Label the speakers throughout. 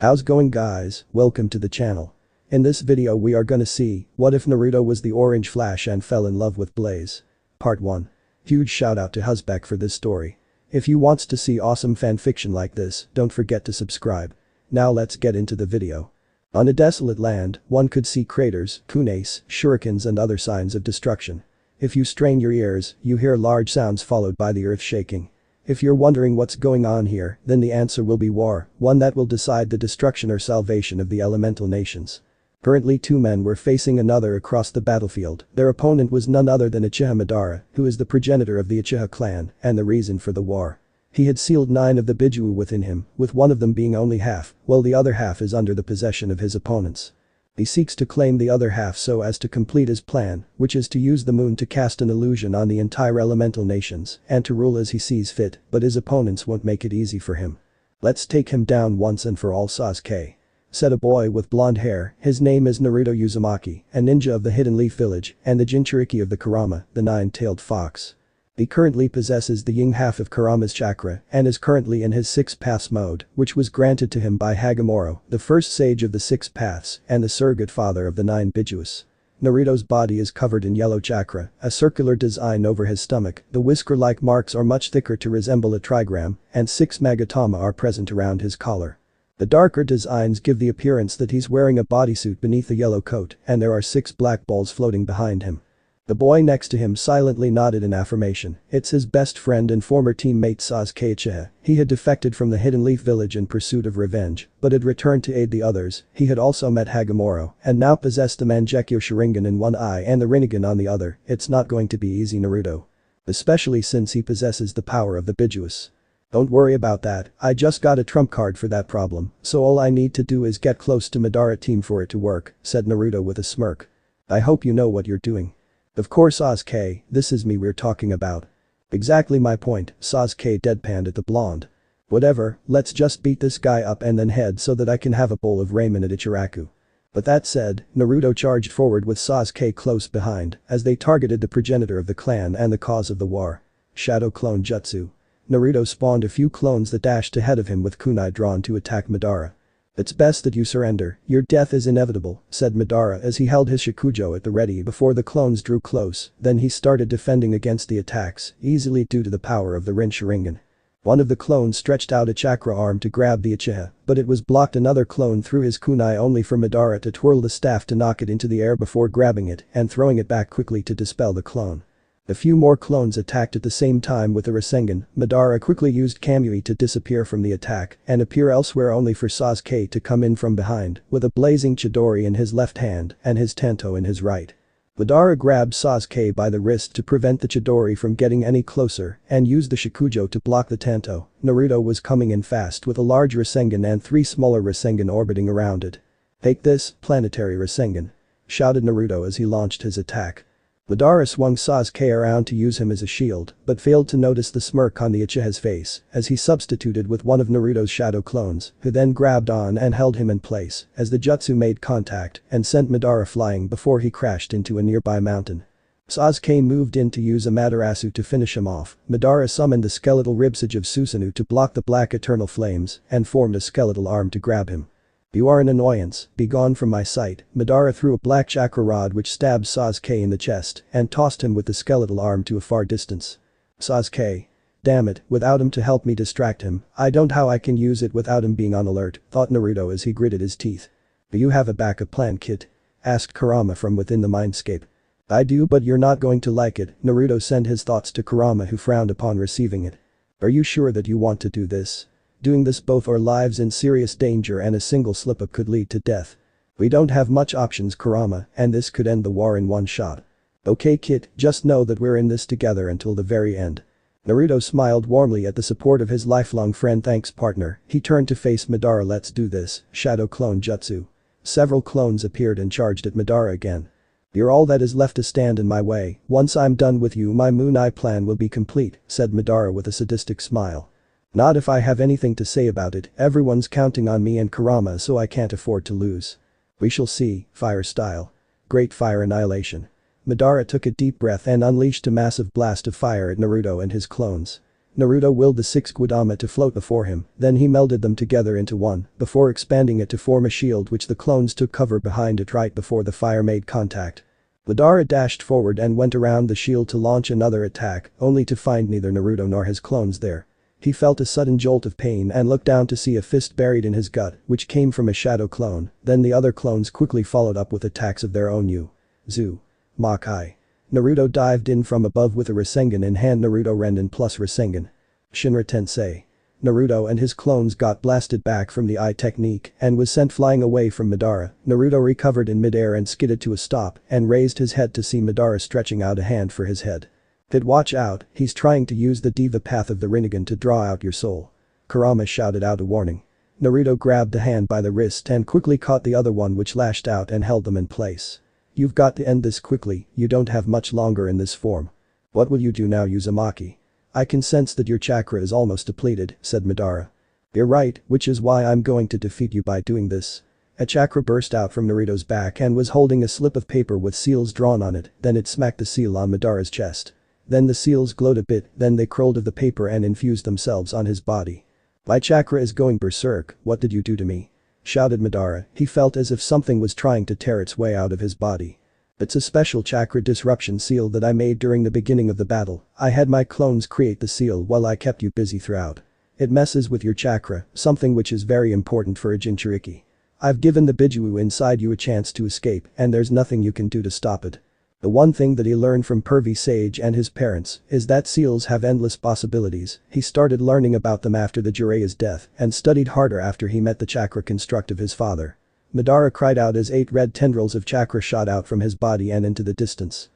Speaker 1: How's going guys, welcome to the channel. In this video we are gonna see, what if Naruto was the orange Flash and fell in love with Blaze? Part 1. Huge shout out to Hussbek for this story. If you wants to see awesome fanfiction like this, don't forget to subscribe. Now let's get into the video. On a desolate land, one could see craters, kunes, shurikens and other signs of destruction. If you strain your ears, you hear large sounds followed by the earth shaking. If you're wondering what's going on here, then the answer will be war, one that will decide the destruction or salvation of the elemental nations. Currently two men were facing another across the battlefield. Their opponent was none other than Uchiha Madara, who is the progenitor of the Uchiha clan and the reason for the war. He had sealed 9 of the Bijuu within him, with one of them being only half, while the other half is under the possession of his opponents. He seeks to claim the other half so as to complete his plan, which is to use the moon to cast an illusion on the entire elemental nations and to rule as he sees fit, but his opponents won't make it easy for him. Let's take him down once and for all, Sasuke, said a boy with blonde hair. His name is Naruto Uzumaki, a ninja of the Hidden Leaf Village and the Jinchuriki of the Kurama, the nine-tailed fox. He currently possesses the yin half of Kurama's chakra and is currently in his 6 paths mode, which was granted to him by Hagomoro, the first sage of the 6 paths and the surrogate father of the 9 Bijuus. Naruto's body is covered in yellow chakra, a circular design over his stomach. The whisker-like marks are much thicker to resemble a trigram, and 6 magatama are present around his collar. The darker designs give the appearance that he's wearing a bodysuit beneath a yellow coat, and there are 6 black balls floating behind him. The boy next to him silently nodded in affirmation. It's his best friend and former teammate Sasuke Uchiha. He had defected from the Hidden Leaf Village in pursuit of revenge, but had returned to aid the others. He had also met Hagomoro and now possessed the Mangekyo Sharingan in one eye and the Rinnegan on the other. It's not going to be easy, Naruto. Especially since he possesses the power of the Bijuus. Don't worry about that, I just got a trump card for that problem, so all I need to do is get close to Madara team for it to work, said Naruto with a smirk. I hope you know what you're doing. Of course Sasuke, this is me we're talking about. Exactly my point, Sasuke deadpanned at the blonde. Whatever, let's just beat this guy up and then head so that I can have a bowl of ramen at Ichiraku. But that said, Naruto charged forward with Sasuke close behind as they targeted the progenitor of the clan and the cause of the war. Shadow Clone Jutsu. Naruto spawned a few clones that dashed ahead of him with kunai drawn to attack Madara. It's best that you surrender, your death is inevitable, said Madara as he held his Shikujo at the ready before the clones drew close. Then he started defending against the attacks, easily due to the power of the Rin Sharingan. One of the clones stretched out a chakra arm to grab the Uchiha, but it was blocked. Another clone threw his kunai only for Madara to twirl the staff to knock it into the air before grabbing it and throwing it back quickly to dispel the clone. A few more clones attacked at the same time with the Rasengan. Madara quickly used Kamui to disappear from the attack and appear elsewhere only for Sasuke to come in from behind with a blazing Chidori in his left hand and his Tanto in his right. Madara grabbed Sasuke by the wrist to prevent the Chidori from getting any closer and used the Shikujo to block the Tanto. Naruto was coming in fast with a large Rasengan and 3 smaller Rasengan orbiting around it. Take this, planetary Rasengan, shouted Naruto as he launched his attack. Madara swung Sasuke around to use him as a shield, but failed to notice the smirk on the Uchiha's face as he substituted with one of Naruto's shadow clones, who then grabbed on and held him in place as the jutsu made contact and sent Madara flying before he crashed into a nearby mountain. Sasuke moved in to use Amaterasu to finish him off. Madara summoned the skeletal ribsage of Susanoo to block the black eternal flames and formed a skeletal arm to grab him. You are an annoyance, be gone from my sight. Madara threw a black chakra rod which stabbed Sasuke in the chest and tossed him with the skeletal arm to a far distance. Sasuke. Damn it, without him to help me distract him, I don't how I can use it without him being on alert, thought Naruto as he gritted his teeth. Do you have a backup plan, kid? Asked Kurama from within the mindscape. I do, but you're not going to like it. Naruto sent his thoughts to Kurama, who frowned upon receiving it. Are you sure that you want to do this? Doing this both our lives in serious danger and a single slip-up could lead to death. We don't have much options, Kurama, and this could end the war in one shot. Okay kid, just know that we're in this together until the very end. Naruto smiled warmly at the support of his lifelong friend. Thanks partner. He turned to face Madara. Let's do this, Shadow Clone Jutsu. Several clones appeared and charged at Madara again. You're all that is left to stand in my way. Once I'm done with you my Moon Eye plan will be complete, said Madara with a sadistic smile. Not if I have anything to say about it, everyone's counting on me and Kurama so I can't afford to lose. We shall see, fire style. Great fire annihilation. Madara took a deep breath and unleashed a massive blast of fire at Naruto and his clones. Naruto willed the 6 Kurama to float before him, then he melded them together into one, before expanding it to form a shield which the clones took cover behind it right before the fire made contact. Madara dashed forward and went around the shield to launch another attack, only to find neither Naruto nor his clones there. He felt a sudden jolt of pain and looked down to see a fist buried in his gut, which came from a shadow clone, then the other clones quickly followed up with attacks of their own Zu. Makai. Naruto dived in from above with a Rasengan in hand. Naruto Renden plus Rasengan. Shinra Tensei. Naruto and his clones got blasted back from the eye technique and was sent flying away from Madara. Naruto recovered in midair and skidded to a stop and raised his head to see Madara stretching out a hand for his head. "Did watch out, he's trying to use the Diva path of the Rinnegan to draw out your soul." Kurama shouted out a warning. Naruto grabbed the hand by the wrist and quickly caught the other one, which lashed out and held them in place. "You've got to end this quickly, you don't have much longer in this form." "What will you do now, Uzumaki?" "I can sense that your chakra is almost depleted," said Madara. "You're right, which is why I'm going to defeat you by doing this." A chakra burst out from Naruto's back and was holding a slip of paper with seals drawn on it, then it smacked the seal on Madara's chest. Then the seals glowed a bit, then they curled of the paper and infused themselves on his body. "My chakra is going berserk, what did you do to me?" shouted Madara. He felt as if something was trying to tear its way out of his body. "It's a special chakra disruption seal that I made during the beginning of the battle. I had my clones create the seal while I kept you busy throughout. It messes with your chakra, something which is very important for a Jinchuriki. I've given the Biju inside you a chance to escape and there's nothing you can do to stop it." The one thing that he learned from Pervy Sage and his parents is that seals have endless possibilities. He started learning about them after the Jiraiya's death and studied harder after he met the chakra construct of his father. Madara cried out as 8 red tendrils of chakra shot out from his body and into the distance.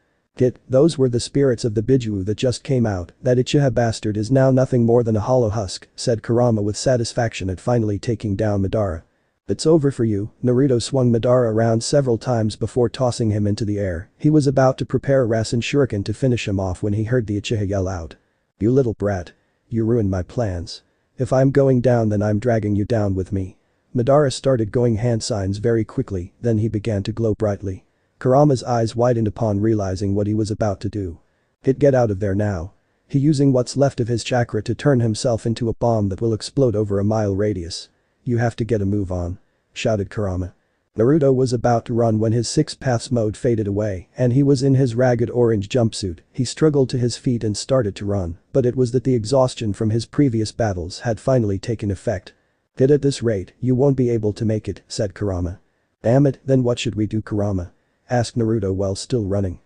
Speaker 1: Those were the spirits of the Biju that just came out. That Uchiha bastard is now nothing more than a hollow husk," said Kurama with satisfaction at finally taking down Madara. "It's over for you." Naruto swung Madara around several times before tossing him into the air. He was about to prepare a Rasen Shuriken to finish him off when he heard the Uchiha yell out. "You little brat. You ruined my plans. If I'm going down, then I'm dragging you down with me." Madara started going hand signs very quickly, then he began to glow brightly. Kurama's eyes widened upon realizing what he was about to do. Get out of there now." He using what's left of his chakra to turn himself into a bomb that will explode over a mile radius. "You have to get a move on," shouted Kurama. Naruto was about to run when his 6 paths mode faded away and he was in his ragged orange jumpsuit. He struggled to his feet and started to run, but it was that the exhaustion from his previous battles had finally taken effect. "At this rate, you won't be able to make it," said Kurama. "Damn it, then what should we do, Kurama?" asked Naruto while still running.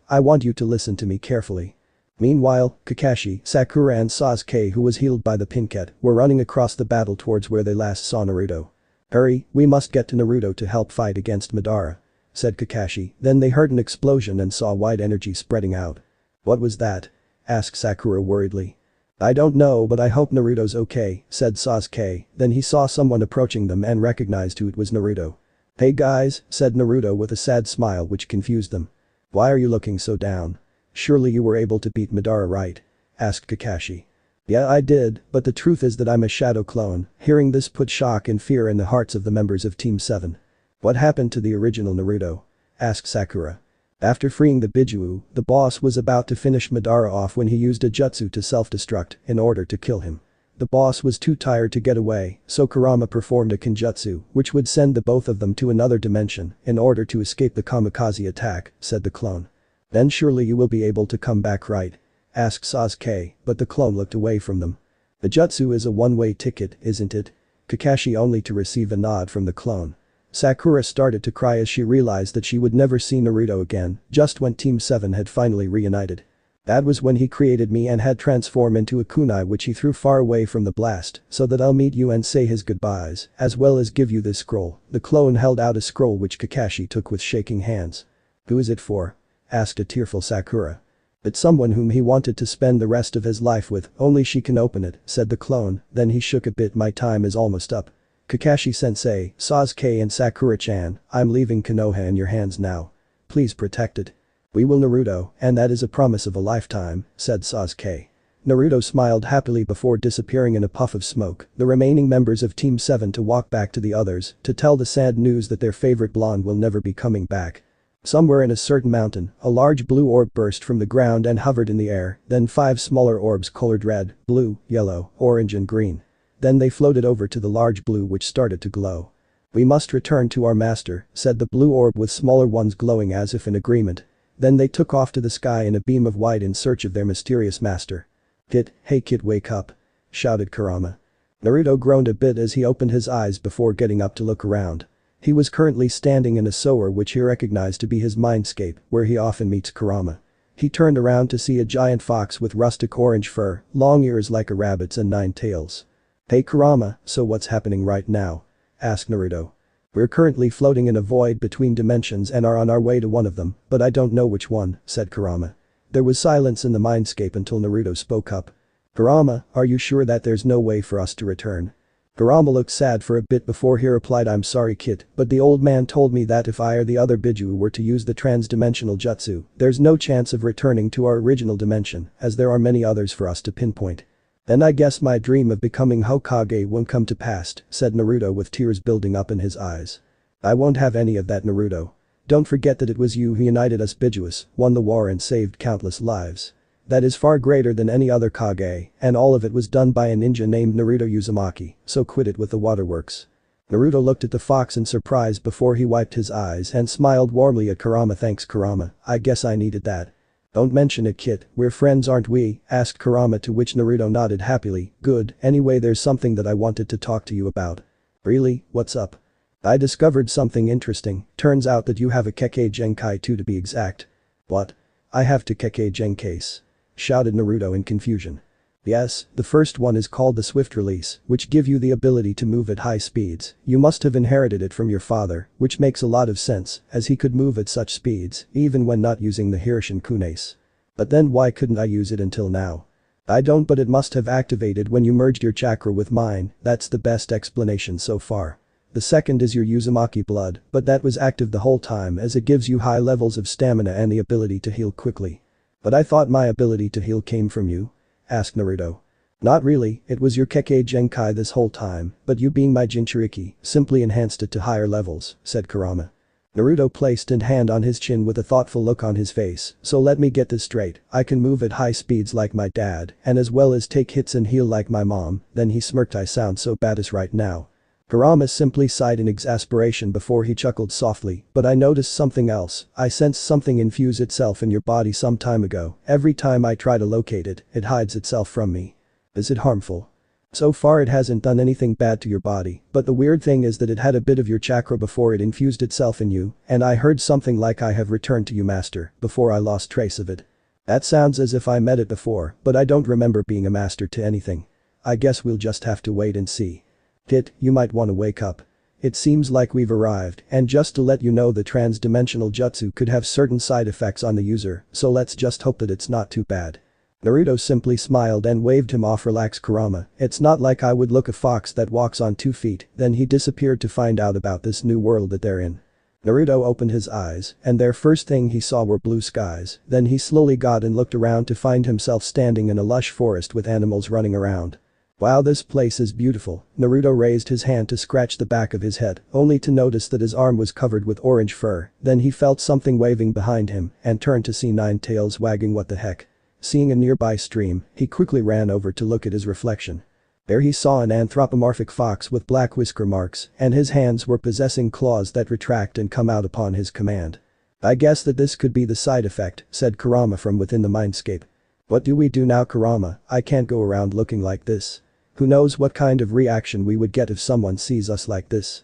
Speaker 1: "I want you to listen to me carefully." Meanwhile, Kakashi, Sakura and Sasuke, who was healed by the Pinket, were running across the battle towards where they last saw Naruto. "Hurry, we must get to Naruto to help fight against Madara," said Kakashi. Then they heard an explosion and saw white energy spreading out. "What was that?" asked Sakura worriedly. "I don't know, but I hope Naruto's okay," said Sasuke. Then he saw someone approaching them and recognized who it was: Naruto. "Hey guys," said Naruto with a sad smile which confused them. "Why are you looking so down? Surely you were able to beat Madara, right?" asked Kakashi. "Yeah, I did, but the truth is that I'm a shadow clone." Hearing this put shock and fear in the hearts of the members of Team 7. "What happened to the original Naruto?" asked Sakura. After freeing the Biju, the boss was about to finish Madara off when he used a jutsu to self-destruct in order to kill him. The boss was too tired to get away, so Kurama performed a kenjutsu, which would send the both of them to another dimension in order to escape the kamikaze attack, said the clone. "Then surely you will be able to come back, right?" asked Sasuke, but the clone looked away from them. "The jutsu is a one-way ticket, isn't it?" Kakashi only to receive a nod from the clone. Sakura started to cry as she realized that she would never see Naruto again, just when Team 7 had finally reunited. "That was when he created me and had transformed into a kunai which he threw far away from the blast, so that I'll meet you and say his goodbyes, as well as give you this scroll." The clone held out a scroll which Kakashi took with shaking hands. "Who is it for?" asked a tearful Sakura. "It's someone whom he wanted to spend the rest of his life with, only she can open it," said the clone. Then he shook a bit. "My time is almost up. Kakashi-sensei, Sasuke and Sakura-chan, I'm leaving Konoha in your hands now. Please protect it." "We will, Naruto, and that is a promise of a lifetime," said Sasuke. Naruto smiled happily before disappearing in a puff of smoke. The remaining members of Team 7 to walk back to the others to tell the sad news that their favorite blonde will never be coming back. Somewhere in a certain mountain, a large blue orb burst from the ground and hovered in the air, then 5 smaller orbs colored red, blue, yellow, orange and green. Then they floated over to the large blue which started to glow. "We must return to our master," said the blue orb with smaller ones glowing as if in agreement. Then they took off to the sky in a beam of white in search of their mysterious master. Hey kid, wake up," shouted Kurama. Naruto groaned a bit as he opened his eyes before getting up to look around. He was currently standing in a sewer which he recognized to be his mindscape, where he often meets Kurama. He turned around to see a giant fox with rustic orange fur, long ears like a rabbit's and 9 tails. "Hey Kurama, so what's happening right now?" asked Naruto. "We're currently floating in a void between dimensions and are on our way to one of them, but I don't know which one," said Kurama. There was silence in the mindscape until Naruto spoke up. "Kurama, are you sure that there's no way for us to return?" Kurama looked sad for a bit before he replied, "I'm sorry kid, but the old man told me that if I or the other Biju were to use the trans-dimensional jutsu, there's no chance of returning to our original dimension, as there are many others for us to pinpoint. Then I guess my dream of becoming Hokage won't come to pass," said Naruto with tears building up in his eyes. "I won't have any of that, Naruto. Don't forget that it was you who united us Bijuus, won the war and saved countless lives. That is far greater than any other Kage, and all of it was done by a ninja named Naruto Uzumaki, so quit it with the waterworks." Naruto looked at the fox in surprise before he wiped his eyes and smiled warmly at Kurama. "Thanks Kurama, I guess I needed that." "Don't mention it kid, we're friends aren't we?" asked Kurama, to which Naruto nodded happily. "Good, anyway there's something that I wanted to talk to you about." "Really, what's up?" "I discovered something interesting, turns out that you have a Kekkei Genkai too to be exact." "What? I have 2 Kekkei Genkais?" shouted Naruto in confusion. "Yes, the first one is called the Swift Release, which give you the ability to move at high speeds. You must have inherited it from your father, which makes a lot of sense, as he could move at such speeds, even when not using the Hirshin Kunes. But then why couldn't I use it until now?" "I don't, but it must have activated when you merged your chakra with mine, that's the best explanation so far. The second is your Uzumaki blood, but that was active the whole time as it gives you high levels of stamina and the ability to heal quickly." "But I thought my ability to heal came from you?" asked Naruto. "Not really, it was your Kekkei Genkai this whole time, but you being my Jinchuriki simply enhanced it to higher levels," said Kurama. Naruto placed his hand on his chin with a thoughtful look on his face. "So let me get this straight, I can move at high speeds like my dad, and as well as take hits and heal like my mom." Then he smirked. "I sound so badass right now." Kurama simply sighed in exasperation before he chuckled softly, "But I noticed something else. I sensed something infuse itself in your body some time ago. Every time I try to locate it, it hides itself from me. Is it harmful?" "So far it hasn't done anything bad to your body, but the weird thing is that it had a bit of your chakra before it infused itself in you, and I heard something like 'I have returned to you master,' before I lost trace of it. That sounds as if I met it before, but I don't remember being a master to anything. I guess we'll just have to wait and see." "Kid, you might want to wake up. It seems like we've arrived, and just to let you know the trans-dimensional jutsu could have certain side effects on the user, so let's just hope that it's not too bad." Naruto simply smiled and waved him off. "Relax Kurama, it's not like I would look a fox that walks on 2 feet." Then he disappeared to find out about this new world that they're in. Naruto opened his eyes, and their first thing he saw were blue skies. Then he slowly got and looked around to find himself standing in a lush forest with animals running around. "Wow, this place is beautiful." Naruto raised his hand to scratch the back of his head, only to notice that his arm was covered with orange fur. Then he felt something waving behind him and turned to see 9 tails wagging. "What the heck?" Seeing a nearby stream, he quickly ran over to look at his reflection. There he saw an anthropomorphic fox with black whisker marks, and his hands were possessing claws that retract and come out upon his command. "I guess that this could be the side effect," said Kurama from within the mindscape. "What do we do now Kurama? I can't go around looking like this. Who knows what kind of reaction we would get if someone sees us like this."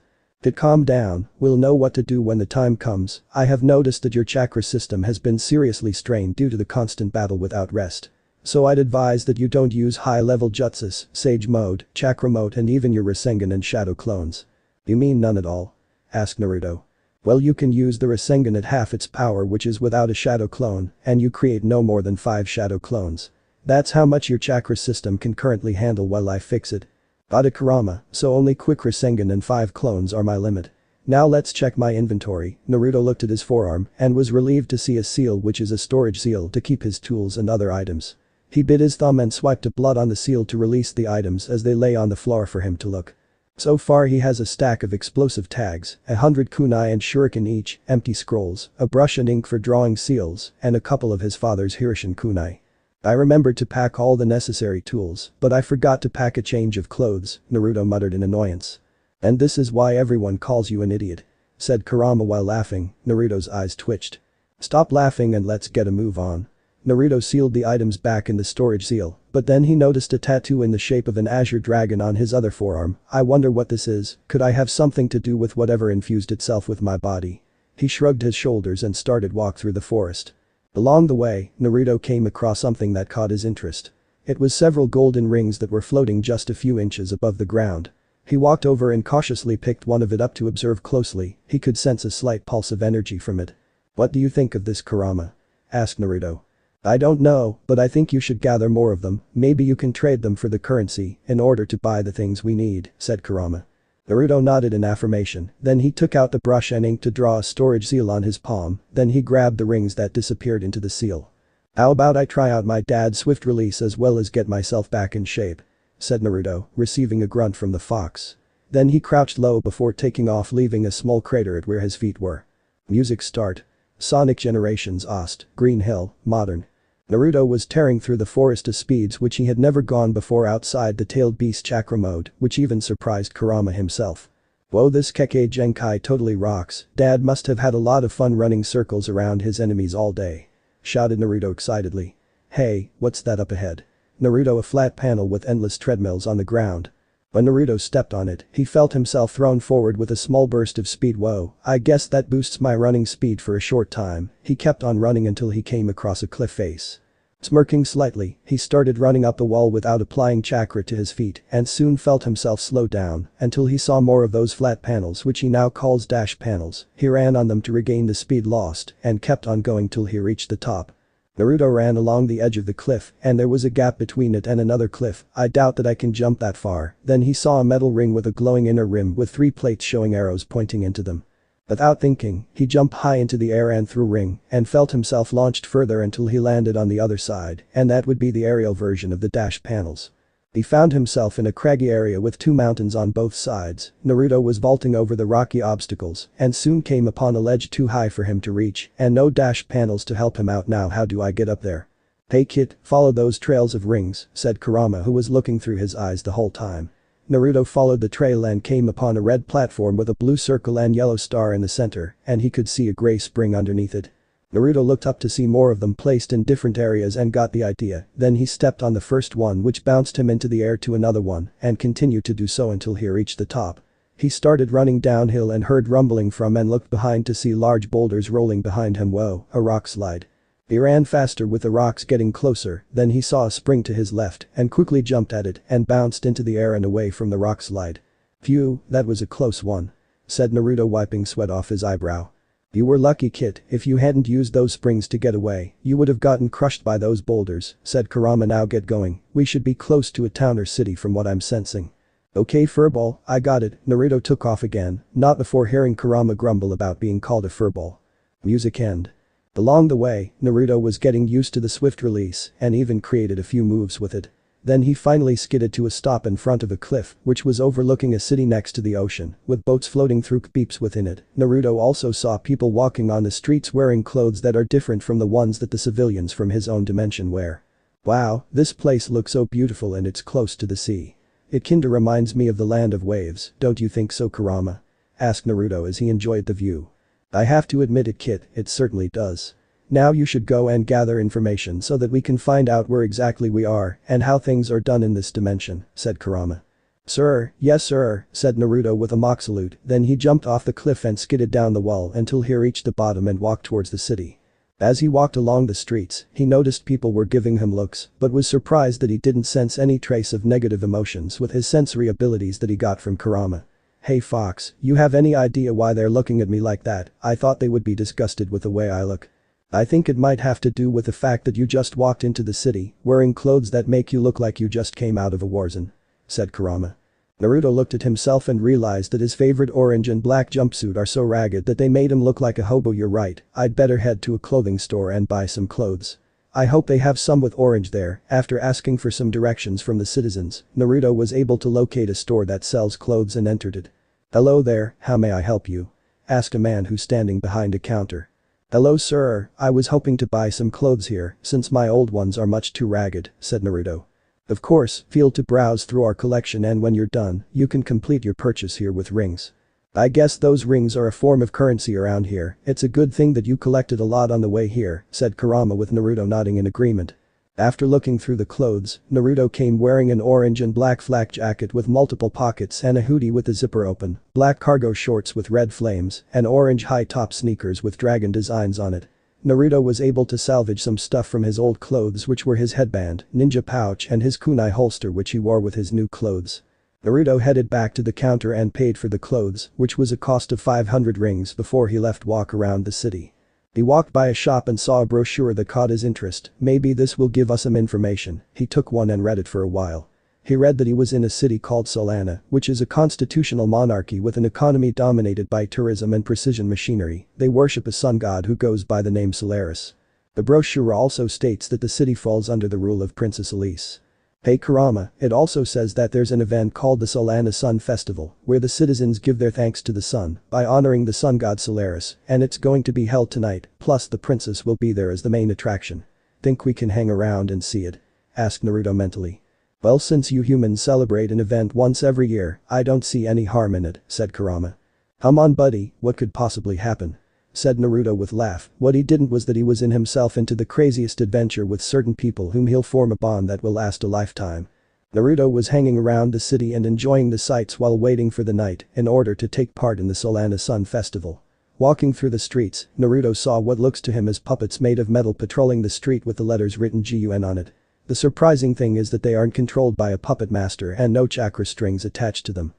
Speaker 1: Calm down, we'll know what to do when the time comes. I have noticed that your chakra system has been seriously strained due to the constant battle without rest. So I'd advise that you don't use high-level jutsus, Sage Mode, Chakra Mode and even your Rasengan and Shadow clones." "You mean none at all?" asked Naruto. "Well, you can use the Rasengan at half its power, which is without a shadow clone, and you create no more than 5 shadow clones. That's how much your chakra system can currently handle while I fix it." "Got it Kurama, so only quick Rasengan and 5 clones are my limit. Now let's check my inventory." Naruto looked at his forearm and was relieved to see a seal, which is a storage seal to keep his tools and other items. He bit his thumb and swiped a blood on the seal to release the items as they lay on the floor for him to look. So far he has a stack of explosive tags, 100 kunai and shuriken each, empty scrolls, a brush and ink for drawing seals, and a couple of his father's Hirishin kunai. I remembered to pack all the necessary tools, but I forgot to pack a change of clothes, Naruto muttered in annoyance. And this is why everyone calls you an idiot. Said Kurama while laughing. Naruto's eyes twitched. Stop laughing and let's get a move on. Naruto sealed the items back in the storage seal, but then he noticed a tattoo in the shape of an azure dragon on his other forearm. I wonder what this is, could I have something to do with whatever infused itself with my body? He shrugged his shoulders and started walk through the forest. Along the way, Naruto came across something that caught his interest. It was several golden rings that were floating just a few inches above the ground. He walked over and cautiously picked one of it up to observe closely. He could sense a slight pulse of energy from it. What do you think of this, Kurama? Asked Naruto. I don't know, but I think you should gather more of them, maybe you can trade them for the currency in order to buy the things we need, said Kurama. Naruto nodded in affirmation, then he took out the brush and ink to draw a storage seal on his palm, then he grabbed the rings that disappeared into the seal. How about I try out my dad's swift release as well as get myself back in shape? Said Naruto, receiving a grunt from the fox. Then he crouched low before taking off, leaving a small crater at where his feet were. Music start. Sonic Generations Ost, Green Hill, Modern. Naruto was tearing through the forest to speeds which he had never gone before outside the tailed beast chakra mode, which even surprised Kurama himself. Whoa, this Kekkei Genkai totally rocks, Dad must have had a lot of fun running circles around his enemies all day. Shouted Naruto excitedly. Hey, what's that up ahead? Naruto, a flat panel with endless treadmills on the ground. When Naruto stepped on it, he felt himself thrown forward with a small burst of speed. Whoa, I guess that boosts my running speed for a short time. He kept on running until he came across a cliff face. Smirking slightly, he started running up the wall without applying chakra to his feet and soon felt himself slow down until he saw more of those flat panels which he now calls dash panels. He ran on them to regain the speed lost and kept on going till he reached the top. Naruto ran along the edge of the cliff and there was a gap between it and another cliff. I doubt that I can jump that far. Then he saw a metal ring with a glowing inner rim with 3 plates showing arrows pointing into them. Without thinking, he jumped high into the air and through ring and felt himself launched further until he landed on the other side, and that would be the aerial version of the dash panels. He found himself in a craggy area with 2 mountains on both sides. Naruto was vaulting over the rocky obstacles and soon came upon a ledge too high for him to reach and no dash panels to help him out. Now how do I get up there? Hey kid, follow those trails of rings, said Kurama, who was looking through his eyes the whole time. Naruto followed the trail and came upon a red platform with a blue circle and yellow star in the center, and he could see a gray spring underneath it. Naruto looked up to see more of them placed in different areas and got the idea. Then he stepped on the first one, which bounced him into the air to another one and continued to do so until he reached the top. He started running downhill and heard rumbling from and looked behind to see large boulders rolling behind him. Whoa, a rock slide. He ran faster with the rocks getting closer, then he saw a spring to his left and quickly jumped at it and bounced into the air and away from the rock slide. Phew, that was a close one. Said Naruto, wiping sweat off his eyebrow. You were lucky, kid. If you hadn't used those springs to get away, you would have gotten crushed by those boulders, said Kurama. Now get going, we should be close to a town or city from what I'm sensing. Okay furball, I got it. Naruto took off again, not before hearing Kurama grumble about being called a furball. Music end. Along the way, Naruto was getting used to the swift release and even created a few moves with it. Then he finally skidded to a stop in front of a cliff which was overlooking a city next to the ocean with boats floating through beeps within it. Naruto also saw people walking on the streets wearing clothes that are different from the ones that the civilians from his own dimension wear. Wow, this place looks so beautiful and it's close to the sea. It kinda reminds me of the land of waves, don't you think so, Kurama? Asked Naruto as he enjoyed the view. I have to admit it, kid, it certainly does. Now you should go and gather information so that we can find out where exactly we are and how things are done in this dimension, said Kurama. Sir, yes sir, said Naruto with a mock salute. Then he jumped off the cliff and skidded down the wall until he reached the bottom and walked towards the city. As he walked along the streets, he noticed people were giving him looks but was surprised that he didn't sense any trace of negative emotions with his sensory abilities that he got from Kurama. Hey Fox, you have any idea why they're looking at me like that? I thought they would be disgusted with the way I look. I think it might have to do with the fact that you just walked into the city wearing clothes that make you look like you just came out of a war zone, said Kurama. Naruto looked at himself and realized that his favorite orange and black jumpsuit are so ragged that they made him look like a hobo. You're right, I'd better head to a clothing store and buy some clothes. I hope they have some with orange there. After asking for some directions from the citizens, Naruto was able to locate a store that sells clothes and entered it. "Hello there, how may I help you?" asked a man who's standing behind a counter. "Hello sir, I was hoping to buy some clothes here since my old ones are much too ragged," said Naruto. "Of course, feel to browse through our collection and when you're done, you can complete your purchase here with rings. I guess those rings are a form of currency around here, it's a good thing that you collected a lot on the way here," said Kurama with Naruto nodding in agreement. After looking through the clothes, Naruto came wearing an orange and black flak jacket with multiple pockets and a hoodie with the zipper open, black cargo shorts with red flames, and orange high-top sneakers with dragon designs on it. Naruto was able to salvage some stuff from his old clothes which were his headband, ninja pouch and his kunai holster which he wore with his new clothes. Naruto headed back to the counter and paid for the clothes, which was a cost of 500 rings before he left walk around the city. He walked by a shop and saw a brochure that caught his interest. Maybe this will give us some information. He took one and read it for a while. He read that he was in a city called Solana, which is a constitutional monarchy with an economy dominated by tourism and precision machinery. They worship a sun god who goes by the name Solaris. The brochure also states that the city falls under the rule of Princess Elise. Hey Kurama, it also says that there's an event called the Solana Sun Festival, where the citizens give their thanks to the sun by honoring the sun god Solaris, and it's going to be held tonight, plus the princess will be there as the main attraction. Think we can hang around and see it? Asked Naruto mentally. Well, since you humans celebrate an event once every year, I don't see any harm in it, said Kurama. Come on buddy, what could possibly happen? Said Naruto with laugh. What he didn't was that he was in himself into the craziest adventure with certain people whom he'll form a bond that will last a lifetime. Naruto was hanging around the city and enjoying the sights while waiting for the night in order to take part in the Solana Sun Festival. Walking through the streets, Naruto saw what looks to him as puppets made of metal patrolling the street with the letters written GUN on it. The surprising thing is that they aren't controlled by a puppet master and no chakra strings attached to them.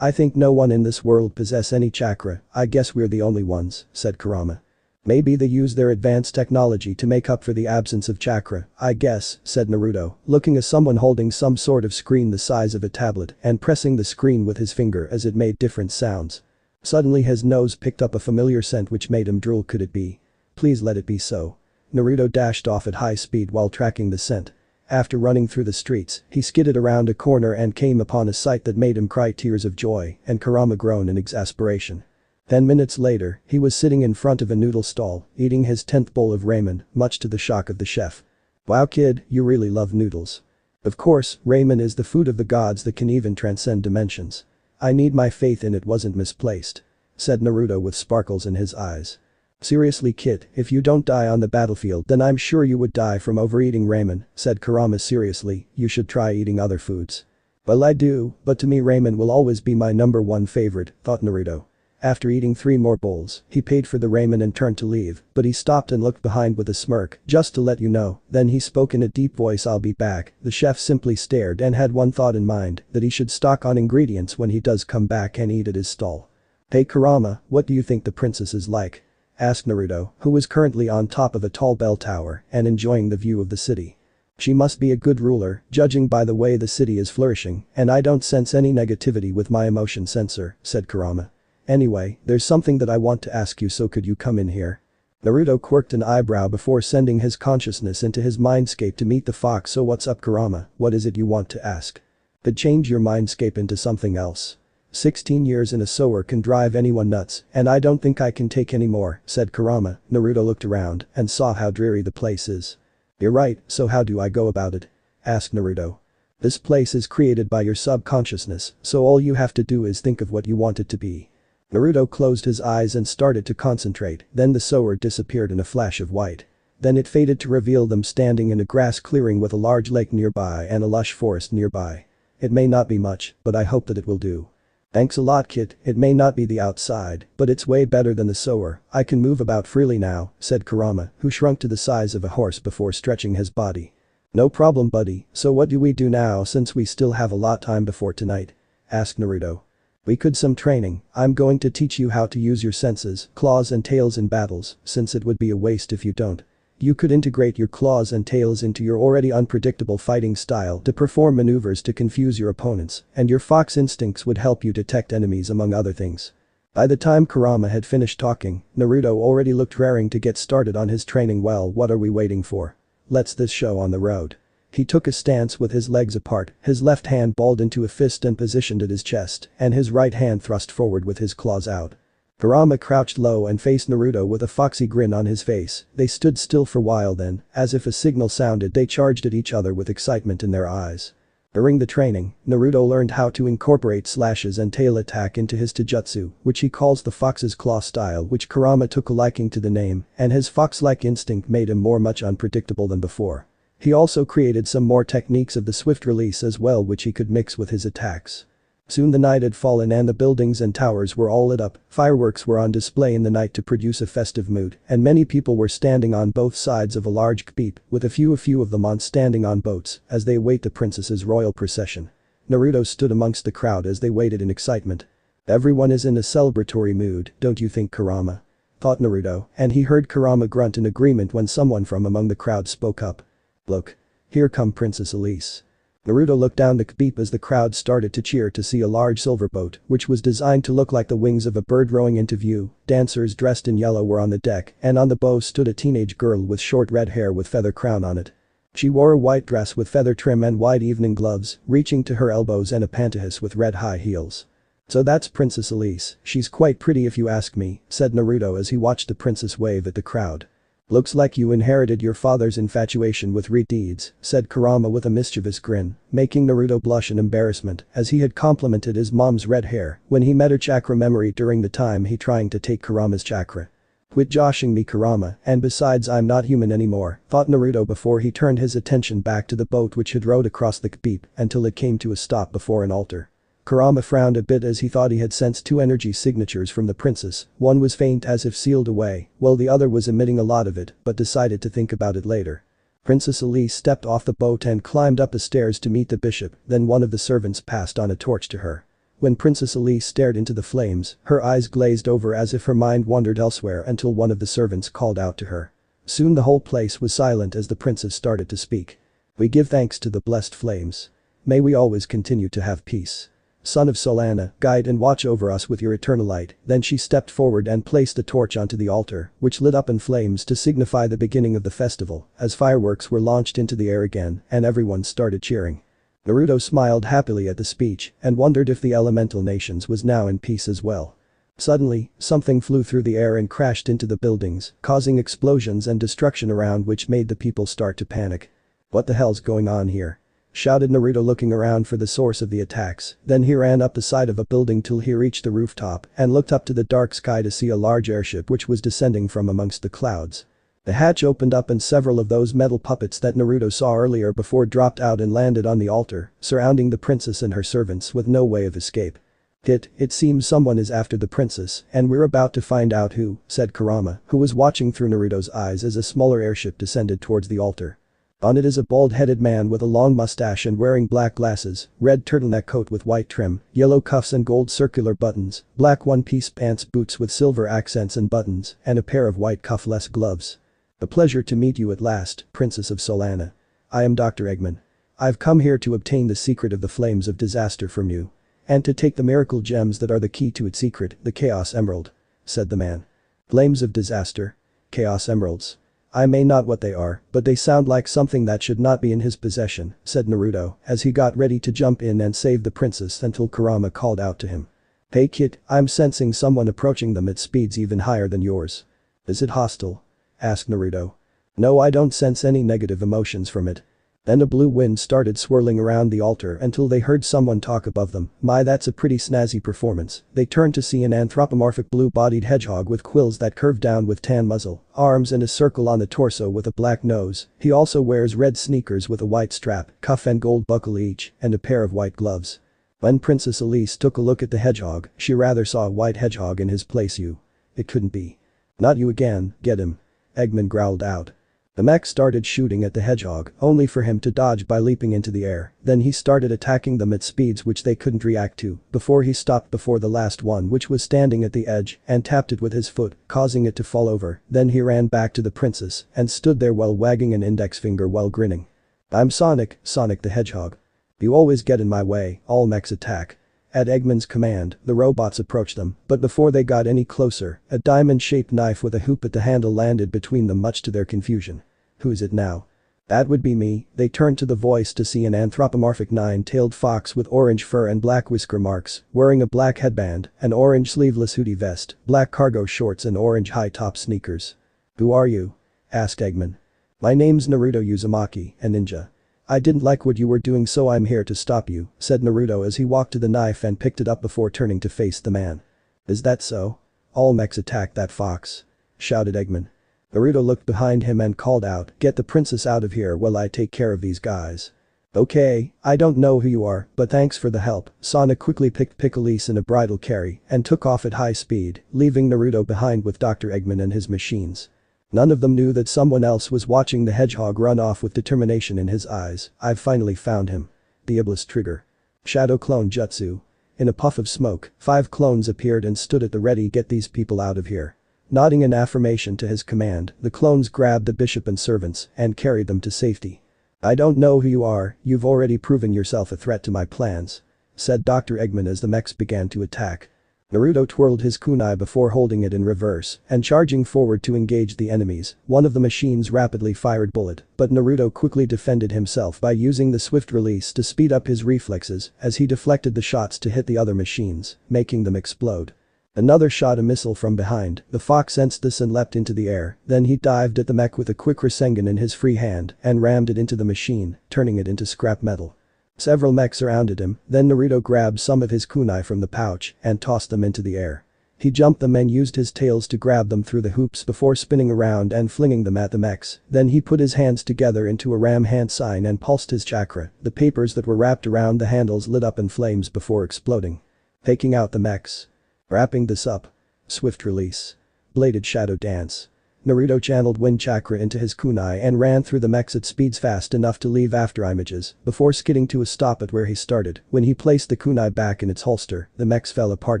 Speaker 1: I think no one in this world possess any chakra, I guess we're the only ones, said Kurama. Maybe they use their advanced technology to make up for the absence of chakra, I guess, said Naruto, looking at someone holding some sort of screen the size of a tablet and pressing the screen with his finger as it made different sounds. Suddenly his nose picked up a familiar scent which made him drool. Could it be? Please let it be so. Naruto dashed off at high speed while tracking the scent. After running through the streets, he skidded around a corner and came upon a sight that made him cry tears of joy, and Kurama groaned in exasperation. 10 minutes later, he was sitting in front of a noodle stall, eating his 10th bowl of ramen, much to the shock of the chef. Wow kid, you really love noodles. Of course, ramen is the food of the gods that can even transcend dimensions. I need my faith in it wasn't misplaced. Said Naruto with sparkles in his eyes. Seriously kid, if you don't die on the battlefield then I'm sure you would die from overeating ramen, said Kurama seriously, you should try eating other foods. Well I do, but to me ramen will always be my #1 favorite, thought Naruto. After eating 3 more bowls, he paid for the ramen and turned to leave, but he stopped and looked behind with a smirk, just to let you know, then he spoke in a deep voice, I'll be back. The chef simply stared and had one thought in mind, that he should stock on ingredients when he does come back and eat at his stall. Hey Kurama, what do you think the princess is like? Asked Naruto, who was currently on top of a tall bell tower and enjoying the view of the city. She must be a good ruler, judging by the way the city is flourishing, and I don't sense any negativity with my emotion sensor, said Kurama. Anyway, there's something that I want to ask you, so could you come in here? Naruto quirked an eyebrow before sending his consciousness into his mindscape to meet the fox. So what's up Kurama, what is it you want to ask? Could change your mindscape into something else. 16 years in a sewer can drive anyone nuts, and I don't think I can take any more, said Kurama. Naruto looked around and saw how dreary the place is. You're right, so how do I go about it? Asked Naruto. This place is created by your subconsciousness, so all you have to do is think of what you want it to be. Naruto closed his eyes and started to concentrate, then the sewer disappeared in a flash of white. Then it faded to reveal them standing in a grass clearing with a large lake nearby and a lush forest nearby. It may not be much, but I hope that it will do. Thanks a lot kid, it may not be the outside, but it's way better than the sewer. I can move about freely now, said Kurama, who shrunk to the size of a horse before stretching his body. No problem buddy, so what do we do now since we still have a lot time before tonight? Asked Naruto. We could some training, I'm going to teach you how to use your senses, claws and tails in battles, since it would be a waste if you don't. You could integrate your claws and tails into your already unpredictable fighting style to perform maneuvers to confuse your opponents, and your fox instincts would help you detect enemies among other things. By the time Kurama had finished talking, Naruto already looked raring to get started on his training. Well, what are we waiting for? Let's this show on the road. He took a stance with his legs apart, his left hand balled into a fist and positioned at his chest, and his right hand thrust forward with his claws out. Kurama crouched low and faced Naruto with a foxy grin on his face. They stood still for a while, then, as if a signal sounded, they charged at each other with excitement in their eyes. During the training, Naruto learned how to incorporate slashes and tail attack into his taijutsu, which he calls the fox's claw style, which Kurama took a liking to the name, and his fox-like instinct made him much unpredictable than before. He also created some more techniques of the swift release as well, which he could mix with his attacks. Soon the night had fallen and the buildings and towers were all lit up, fireworks were on display in the night to produce a festive mood, and many people were standing on both sides of a large kbeep, with a few of them on standing on boats, as they await the princess's royal procession. Naruto stood amongst the crowd as they waited in excitement. Everyone is in a celebratory mood, don't you think, Kurama? Thought Naruto, and he heard Kurama grunt in agreement when someone from among the crowd spoke up. Look. Here come Princess Elise. Naruto looked down the kbeep as the crowd started to cheer to see a large silver boat, which was designed to look like the wings of a bird rowing into view. Dancers dressed in yellow were on the deck, and on the bow stood a teenage girl with short red hair with feather crown on it. She wore a white dress with feather trim and white evening gloves, reaching to her elbows, and a pantyhose with red high heels. So that's Princess Elise. She's quite pretty if you ask me, said Naruto as he watched the princess wave at the crowd. Looks like you inherited your father's infatuation with red deeds, said Kurama with a mischievous grin, making Naruto blush in embarrassment as he had complimented his mom's red hair when he met her chakra memory during the time he trying to take Kurama's chakra. Quit joshing me, Kurama, and besides, I'm not human anymore, thought Naruto before he turned his attention back to the boat which had rowed across the kbeep until it came to a stop before an altar. Kurama frowned a bit as he thought he had sensed two energy signatures from the princess. One was faint as if sealed away, while the other was emitting a lot of it, but decided to think about it later. Princess Elise stepped off the boat and climbed up the stairs to meet the bishop, then one of the servants passed on a torch to her. When Princess Elise stared into the flames, her eyes glazed over as if her mind wandered elsewhere until one of the servants called out to her. Soon the whole place was silent as the princess started to speak. We give thanks to the blessed flames. May we always continue to have peace. Son of Solana, guide and watch over us with your eternal light. Then she stepped forward and placed a torch onto the altar, which lit up in flames to signify the beginning of the festival, as fireworks were launched into the air again and everyone started cheering. Naruto smiled happily at the speech and wondered if the elemental nations was now in peace as well. Suddenly, something flew through the air and crashed into the buildings, causing explosions and destruction around, which made the people start to panic. What the hell's going on here? Shouted Naruto, looking around for the source of the attacks. Then he ran up the side of a building till he reached the rooftop and looked up to the dark sky to see a large airship which was descending from amongst the clouds. The hatch opened up and several of those metal puppets that Naruto saw earlier before dropped out and landed on the altar, surrounding the princess and her servants with no way of escape. It seems someone is after the princess, and we're about to find out who, said Kurama, who was watching through Naruto's eyes as a smaller airship descended towards the altar. On it is a bald-headed man with a long mustache and wearing black glasses, red turtleneck coat with white trim, yellow cuffs and gold circular buttons, black one-piece pants, boots with silver accents and buttons, and a pair of white cuffless gloves. A pleasure to meet you at last, Princess of Solana. I am Dr. Eggman. I've come here to obtain the secret of the flames of disaster from you. And to take the miracle gems that are the key to its secret, the Chaos Emerald, said the man. Flames of disaster? Chaos Emeralds? I may not what they are, but they sound like something that should not be in his possession, said Naruto as he got ready to jump in and save the princess until Kurama called out to him. Hey kid, I'm sensing someone approaching them at speeds even higher than yours. Is it hostile? Asked Naruto. No, I don't sense any negative emotions from it. Then a blue wind started swirling around the altar until they heard someone talk above them. My, that's a pretty snazzy performance. They turned to see an anthropomorphic blue-bodied hedgehog with quills that curved down with tan muzzle, arms and a circle on the torso with a black nose. He also wears red sneakers with a white strap, cuff and gold buckle each, and a pair of white gloves. When Princess Elise took a look at the hedgehog, she rather saw a white hedgehog in his place. It couldn't be. Not you again, get him. Eggman growled out. The mech started shooting at the hedgehog, only for him to dodge by leaping into the air. Then he started attacking them at speeds which they couldn't react to, before he stopped before the last one, which was standing at the edge, and tapped it with his foot, causing it to fall over. Then he ran back to the princess and stood there while wagging an index finger while grinning. I'm Sonic the Hedgehog. You always get in my way, all mechs attack. At Eggman's command, the robots approached them, but before they got any closer, a diamond-shaped knife with a hoop at the handle landed between them, much to their confusion. Who is it now? That would be me. They turned to the voice to see an anthropomorphic nine-tailed fox with orange fur and black whisker marks, wearing a black headband, an orange sleeveless hoodie vest, black cargo shorts and orange high-top sneakers. "Who are you?" asked Eggman. "My name's Naruto Uzumaki, a ninja. I didn't like what you were doing so I'm here to stop you," said Naruto as he walked to the knife and picked it up before turning to face the man. "Is that so? All mechs attack that fox," shouted Eggman. Naruto looked behind him and called out, "Get the princess out of here while I take care of these guys." "Okay, I don't know who you are, but thanks for the help." Sonic quickly picked Elise in a bridal carry and took off at high speed, leaving Naruto behind with Dr. Eggman and his machines. None of them knew that someone else was watching the hedgehog run off with determination in his eyes. "I've finally found him." The Iblis trigger. Shadow clone jutsu. In a puff of smoke, 5 clones appeared and stood at the ready. "Get these people out of here." Nodding in affirmation to his command, the clones grabbed the bishop and servants and carried them to safety. "I don't know who you are, you've already proven yourself a threat to my plans," said Dr. Eggman as the mechs began to attack. Naruto twirled his kunai before holding it in reverse and charging forward to engage the enemies. One of the machines rapidly fired bullet, but Naruto quickly defended himself by using the swift release to speed up his reflexes as he deflected the shots to hit the other machines, making them explode. Another shot a missile from behind. The fox sensed this and leapt into the air, then he dived at the mech with a quick Rasengan in his free hand and rammed it into the machine, turning it into scrap metal. Several mechs surrounded him, then Naruto grabbed some of his kunai from the pouch and tossed them into the air. He jumped them and used his tails to grab them through the hoops before spinning around and flinging them at the mechs. Then he put his hands together into a ram hand sign and pulsed his chakra. The papers that were wrapped around the handles lit up in flames before exploding. Taking out the mechs. Wrapping this up. Swift release. Bladed shadow dance. Naruto channeled wind chakra into his kunai and ran through the mechs at speeds fast enough to leave afterimages before skidding to a stop at where he started. When he placed the kunai back in its holster, the mechs fell apart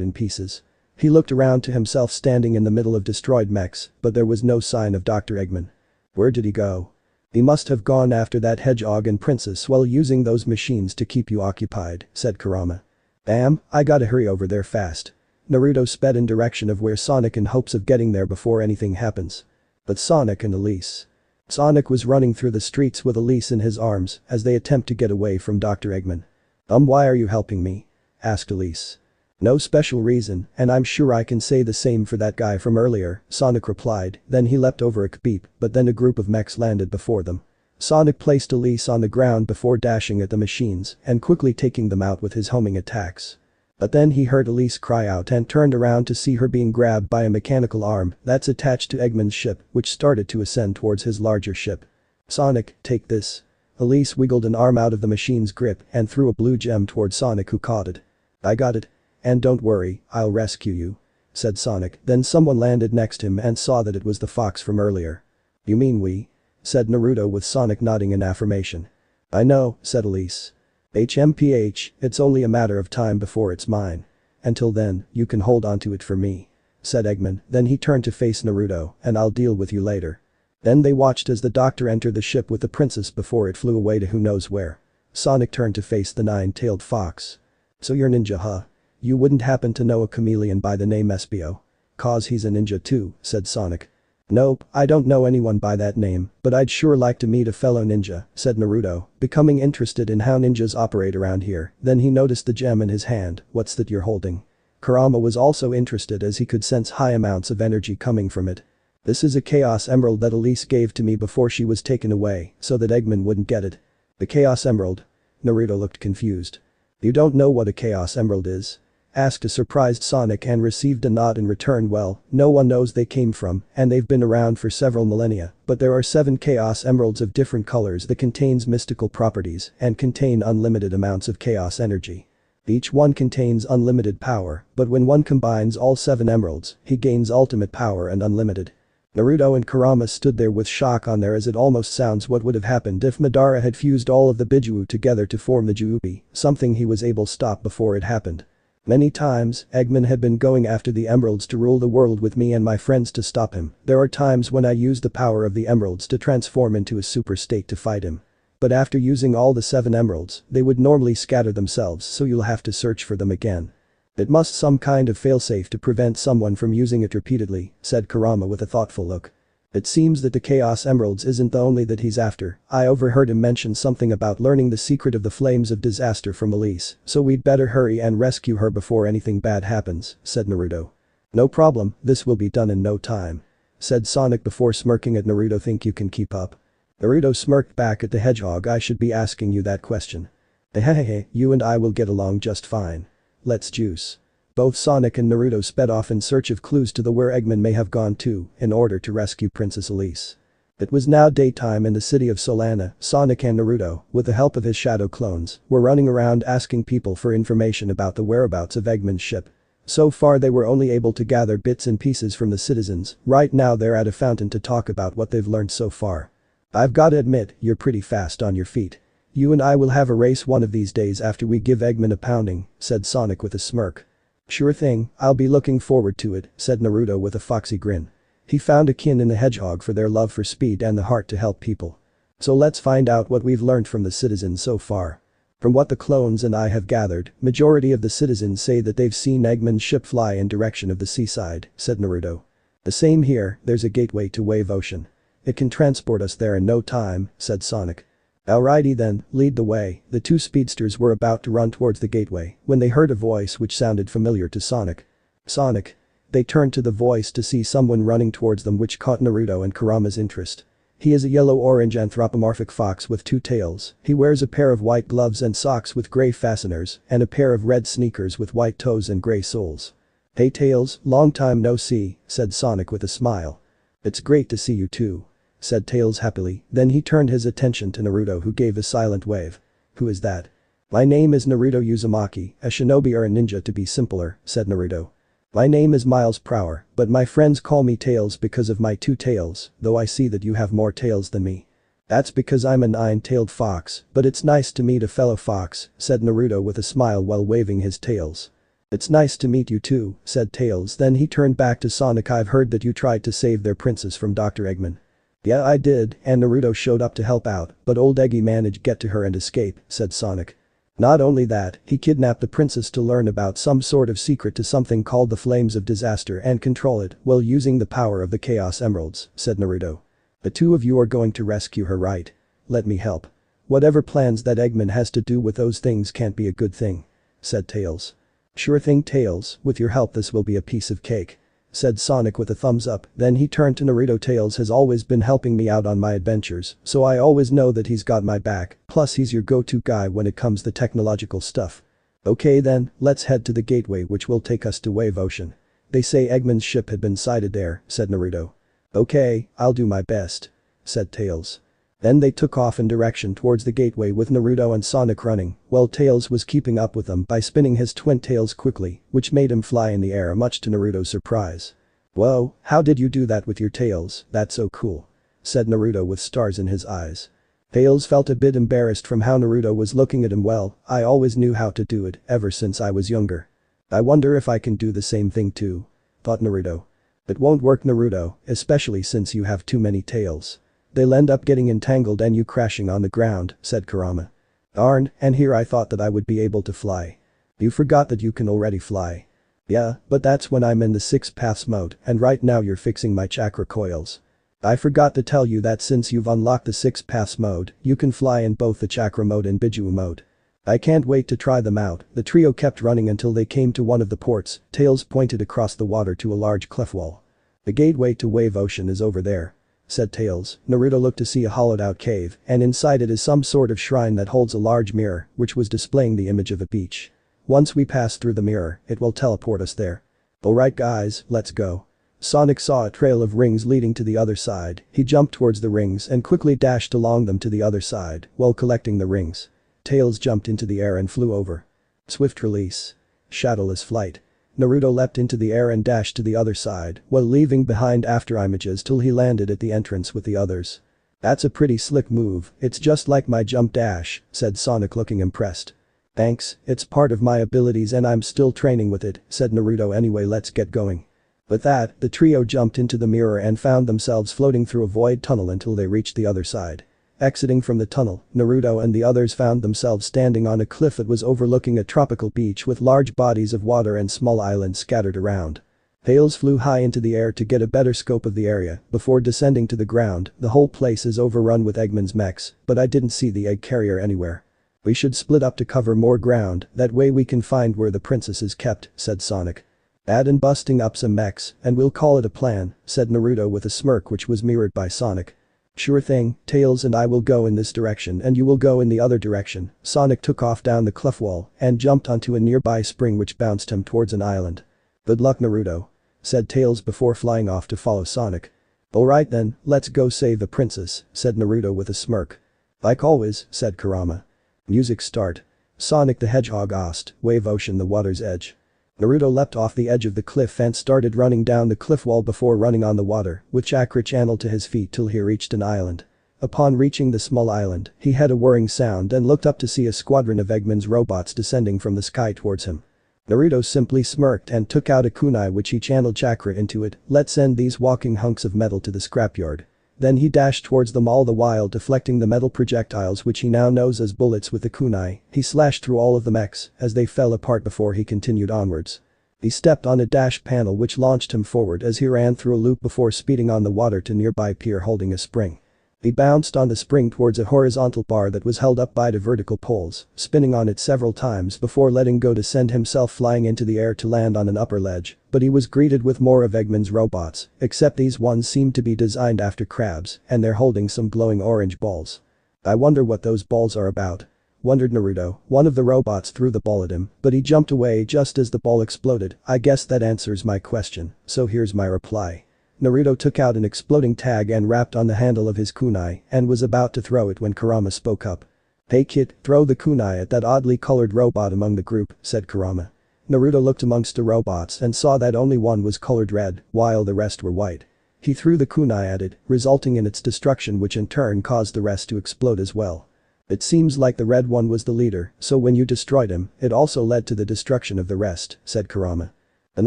Speaker 1: in pieces. He looked around to himself standing in the middle of destroyed mechs, but there was no sign of Dr. Eggman. Where did he go? "He must have gone after that hedgehog and princess while using those machines to keep you occupied," said Kurama. "Damn, I gotta hurry over there fast." Naruto sped in direction of where Sonic in hopes of getting there before anything happens. But Sonic and Elise. Sonic was running through the streets with Elise in his arms as they attempt to get away from Dr. Eggman. Why are you helping me?" asked Elise. "No special reason, and I'm sure I can say the same for that guy from earlier," Sonic replied, then he leapt over a beep, but then a group of mechs landed before them. Sonic placed Elise on the ground before dashing at the machines and quickly taking them out with his homing attacks. But then he heard Elise cry out and turned around to see her being grabbed by a mechanical arm that's attached to Eggman's ship, which started to ascend towards his larger ship. "Sonic, take this." Elise wiggled an arm out of the machine's grip and threw a blue gem towards Sonic, who caught it. "I got it. And don't worry, I'll rescue you," said Sonic. Then someone landed next him and saw that it was the fox from earlier. "You mean we?" said Naruto with Sonic nodding in affirmation. "I know," said Elise. "HMPH, it's only a matter of time before it's mine. Until then, you can hold onto it for me," said Eggman. Then he turned to face Naruto, "And I'll deal with you later." Then they watched as the doctor entered the ship with the princess before it flew away to who knows where. Sonic turned to face the nine-tailed fox. "So you're ninja, huh? You wouldn't happen to know a chameleon by the name Espio?" "'Cause he's a ninja too," said Sonic. "Nope, I don't know anyone by that name, but I'd sure like to meet a fellow ninja," said Naruto, becoming interested in how ninjas operate around here. Then he noticed the gem in his hand. "What's that you're holding?" Kurama was also interested as he could sense high amounts of energy coming from it. "This is a Chaos Emerald that Elise gave to me before she was taken away, so that Eggman wouldn't get it." "The Chaos Emerald?" Naruto looked confused. "You don't know what a Chaos Emerald is?" asked a surprised Sonic and received a nod in return. "Well, no one knows they came from, and they've been around for several millennia, but there are 7 Chaos Emeralds of different colors that contains mystical properties and contain unlimited amounts of chaos energy. Each one contains unlimited power, but when one combines all 7 emeralds, he gains ultimate power and unlimited." Naruto and Kurama stood there with shock on their as it almost sounds what would have happened if Madara had fused all of the Bijuu together to form the Juubi, something he was able to stop before it happened. "Many times, Eggman had been going after the emeralds to rule the world with me and my friends to stop him. There are times when I use the power of the emeralds to transform into a super state to fight him. But after using all the 7 emeralds, they would normally scatter themselves, so you'll have to search for them again. It must some kind of failsafe to prevent someone from using it repeatedly," said Kurama with a thoughtful look. It seems that the Chaos Emeralds isn't the only that he's after. I overheard him mention something about learning the secret of the flames of disaster from Elise, so we'd better hurry and rescue her before anything bad happens, said Naruto. No problem, this will be done in no time, said Sonic before smirking at Naruto. Think you can keep up? Naruto smirked back at the hedgehog. I should be asking you that question. Hehehe, you and I will get along just fine. Let's juice. Both Sonic and Naruto sped off in search of clues to where Eggman may have gone to in order to rescue Princess Elise. It was now daytime in the city of Solana. Sonic and Naruto, with the help of his shadow clones, were running around asking people for information about the whereabouts of Eggman's ship. So far they were only able to gather bits and pieces from the citizens. Right now they're at a fountain to talk about what they've learned so far. I've gotta admit, you're pretty fast on your feet. You and I will have a race one of these days after we give Eggman a pounding, said Sonic with a smirk. Sure thing, I'll be looking forward to it, said Naruto with a foxy grin. He found a kin in the hedgehog for their love for speed and the heart to help people. So let's find out what we've learned from the citizens so far. From what the clones and I have gathered, majority of the citizens say that they've seen Eggman's ship fly in direction of the seaside, said Naruto. The same here, there's a gateway to Wave Ocean. It can transport us there in no time, said Sonic. Alrighty then, lead the way. The two speedsters were about to run towards the gateway when they heard a voice which sounded familiar to Sonic. Sonic. They turned to the voice to see someone running towards them, which caught Naruto and Kurama's interest. He is a yellow-orange anthropomorphic fox with two tails. He wears a pair of white gloves and socks with gray fasteners and a pair of red sneakers with white toes and gray soles. Hey Tails, long time no see, said Sonic with a smile. It's great to see you too, said Tails happily. Then he turned his attention to Naruto, who gave a silent wave. Who is that? My name is Naruto Uzumaki, a shinobi or a ninja to be simpler, said Naruto. My name is Miles Prower, but my friends call me Tails because of my two tails, though I see that you have more tails than me. That's because I'm a nine-tailed fox, but it's nice to meet a fellow fox, said Naruto with a smile while waving his tails. It's nice to meet you too, said Tails. Then he turned back to Sonic. I've heard that you tried to save their princess from Dr. Eggman. Yeah, I did, and Naruto showed up to help out, but old Eggy managed to get to her and escape, said Sonic. Not only that, he kidnapped the princess to learn about some sort of secret to something called the Flames of Disaster and control it while using the power of the Chaos Emeralds, said Naruto. The two of you are going to rescue her, right? Let me help. Whatever plans that Eggman has to do with those things can't be a good thing, said Tails. Sure thing Tails, with your help this will be a piece of cake, said Sonic with a thumbs up. Then he turned to Naruto. Tails has always been helping me out on my adventures, so I always know that he's got my back, plus he's your go-to guy when it comes to technological stuff. Okay then, let's head to the gateway which will take us to Wave Ocean. They say Eggman's ship had been sighted there, said Naruto. Okay, I'll do my best, said Tails. Then they took off in direction towards the gateway with Naruto and Sonic running, while Tails was keeping up with them by spinning his twin tails quickly, which made him fly in the air much to Naruto's surprise. Whoa, how did you do that with your tails? That's so cool, said Naruto with stars in his eyes. Tails felt a bit embarrassed from how Naruto was looking at him. Well, I always knew how to do it ever since I was younger. I wonder if I can do the same thing too, thought Naruto. It won't work, Naruto, especially since you have too many tails. They'll end up getting entangled and you crashing on the ground, said Kurama. Darn, and here I thought that I would be able to fly. You forgot that you can already fly. Yeah, but that's when I'm in the 6 paths mode, and right now you're fixing my chakra coils. I forgot to tell you that since you've unlocked the 6 paths mode, you can fly in both the chakra mode and Biju mode. I can't wait to try them out. The trio kept running until they came to one of the ports. Tails pointed across the water to a large cliff wall. The gateway to Wave Ocean is over there, said Tails. Naruto looked to see a hollowed-out cave, and inside it is some sort of shrine that holds a large mirror, which was displaying the image of a beach. Once we pass through the mirror, it will teleport us there. Alright guys, let's go. Sonic saw a trail of rings leading to the other side. He jumped towards the rings and quickly dashed along them to the other side while collecting the rings. Tails jumped into the air and flew over. Swift release. Shadowless flight. Naruto leapt into the air and dashed to the other side while leaving behind afterimages till he landed at the entrance with the others. That's a pretty slick move, it's just like my jump dash, said Sonic looking impressed. Thanks, it's part of my abilities and I'm still training with it, said Naruto. Anyway, let's get going. With that, the trio jumped into the mirror and found themselves floating through a void tunnel until they reached the other side. Exiting from the tunnel, Naruto and the others found themselves standing on a cliff that was overlooking a tropical beach with large bodies of water and small islands scattered around. Tails flew high into the air to get a better scope of the area before descending to the ground. The whole place is overrun with Eggman's mechs, but I didn't see the egg carrier anywhere. We should split up to cover more ground, that way we can find where the princess is kept, said Sonic. Add in busting up some mechs, and we'll call it a plan, said Naruto with a smirk which was mirrored by Sonic. Sure thing, Tails and I will go in this direction and you will go in the other direction. Sonic took off down the cliff wall and jumped onto a nearby spring which bounced him towards an island. Good luck Naruto, said Tails before flying off to follow Sonic. Alright then, let's go save the princess, said Naruto with a smirk. Like always, said Kurama. Music start. Sonic the Hedgehog asked, wave ocean the water's edge. Naruto leapt off the edge of the cliff and started running down the cliff wall before running on the water, with chakra channeled to his feet till he reached an island. Upon reaching the small island, he had a whirring sound and looked up to see a squadron of Eggman's robots descending from the sky towards him. Naruto simply smirked and took out a kunai which he channeled chakra into it. Let's send these walking hunks of metal to the scrapyard. Then he dashed towards them all the while deflecting the metal projectiles which he now knows as bullets with the kunai. He slashed through all of the mechs as they fell apart before he continued onwards. He stepped on a dash panel which launched him forward as he ran through a loop before speeding on the water to nearby pier holding a spring. He bounced on the spring towards a horizontal bar that was held up by the vertical poles, spinning on it several times before letting go to send himself flying into the air to land on an upper ledge, but he was greeted with more of Eggman's robots, except these ones seemed to be designed after crabs and they're holding some glowing orange balls. I wonder what those balls are about, wondered Naruto. One of the robots threw the ball at him, but he jumped away just as the ball exploded. I guess that answers my question, so here's my reply. Naruto took out an exploding tag and wrapped on the handle of his kunai and was about to throw it when Kurama spoke up. Hey kid, throw the kunai at that oddly colored robot among the group, said Kurama. Naruto looked amongst the robots and saw that only one was colored red, while the rest were white. He threw the kunai at it, resulting in its destruction which in turn caused the rest to explode as well. It seems like the red one was the leader, so when you destroyed him, it also led to the destruction of the rest, said Kurama. An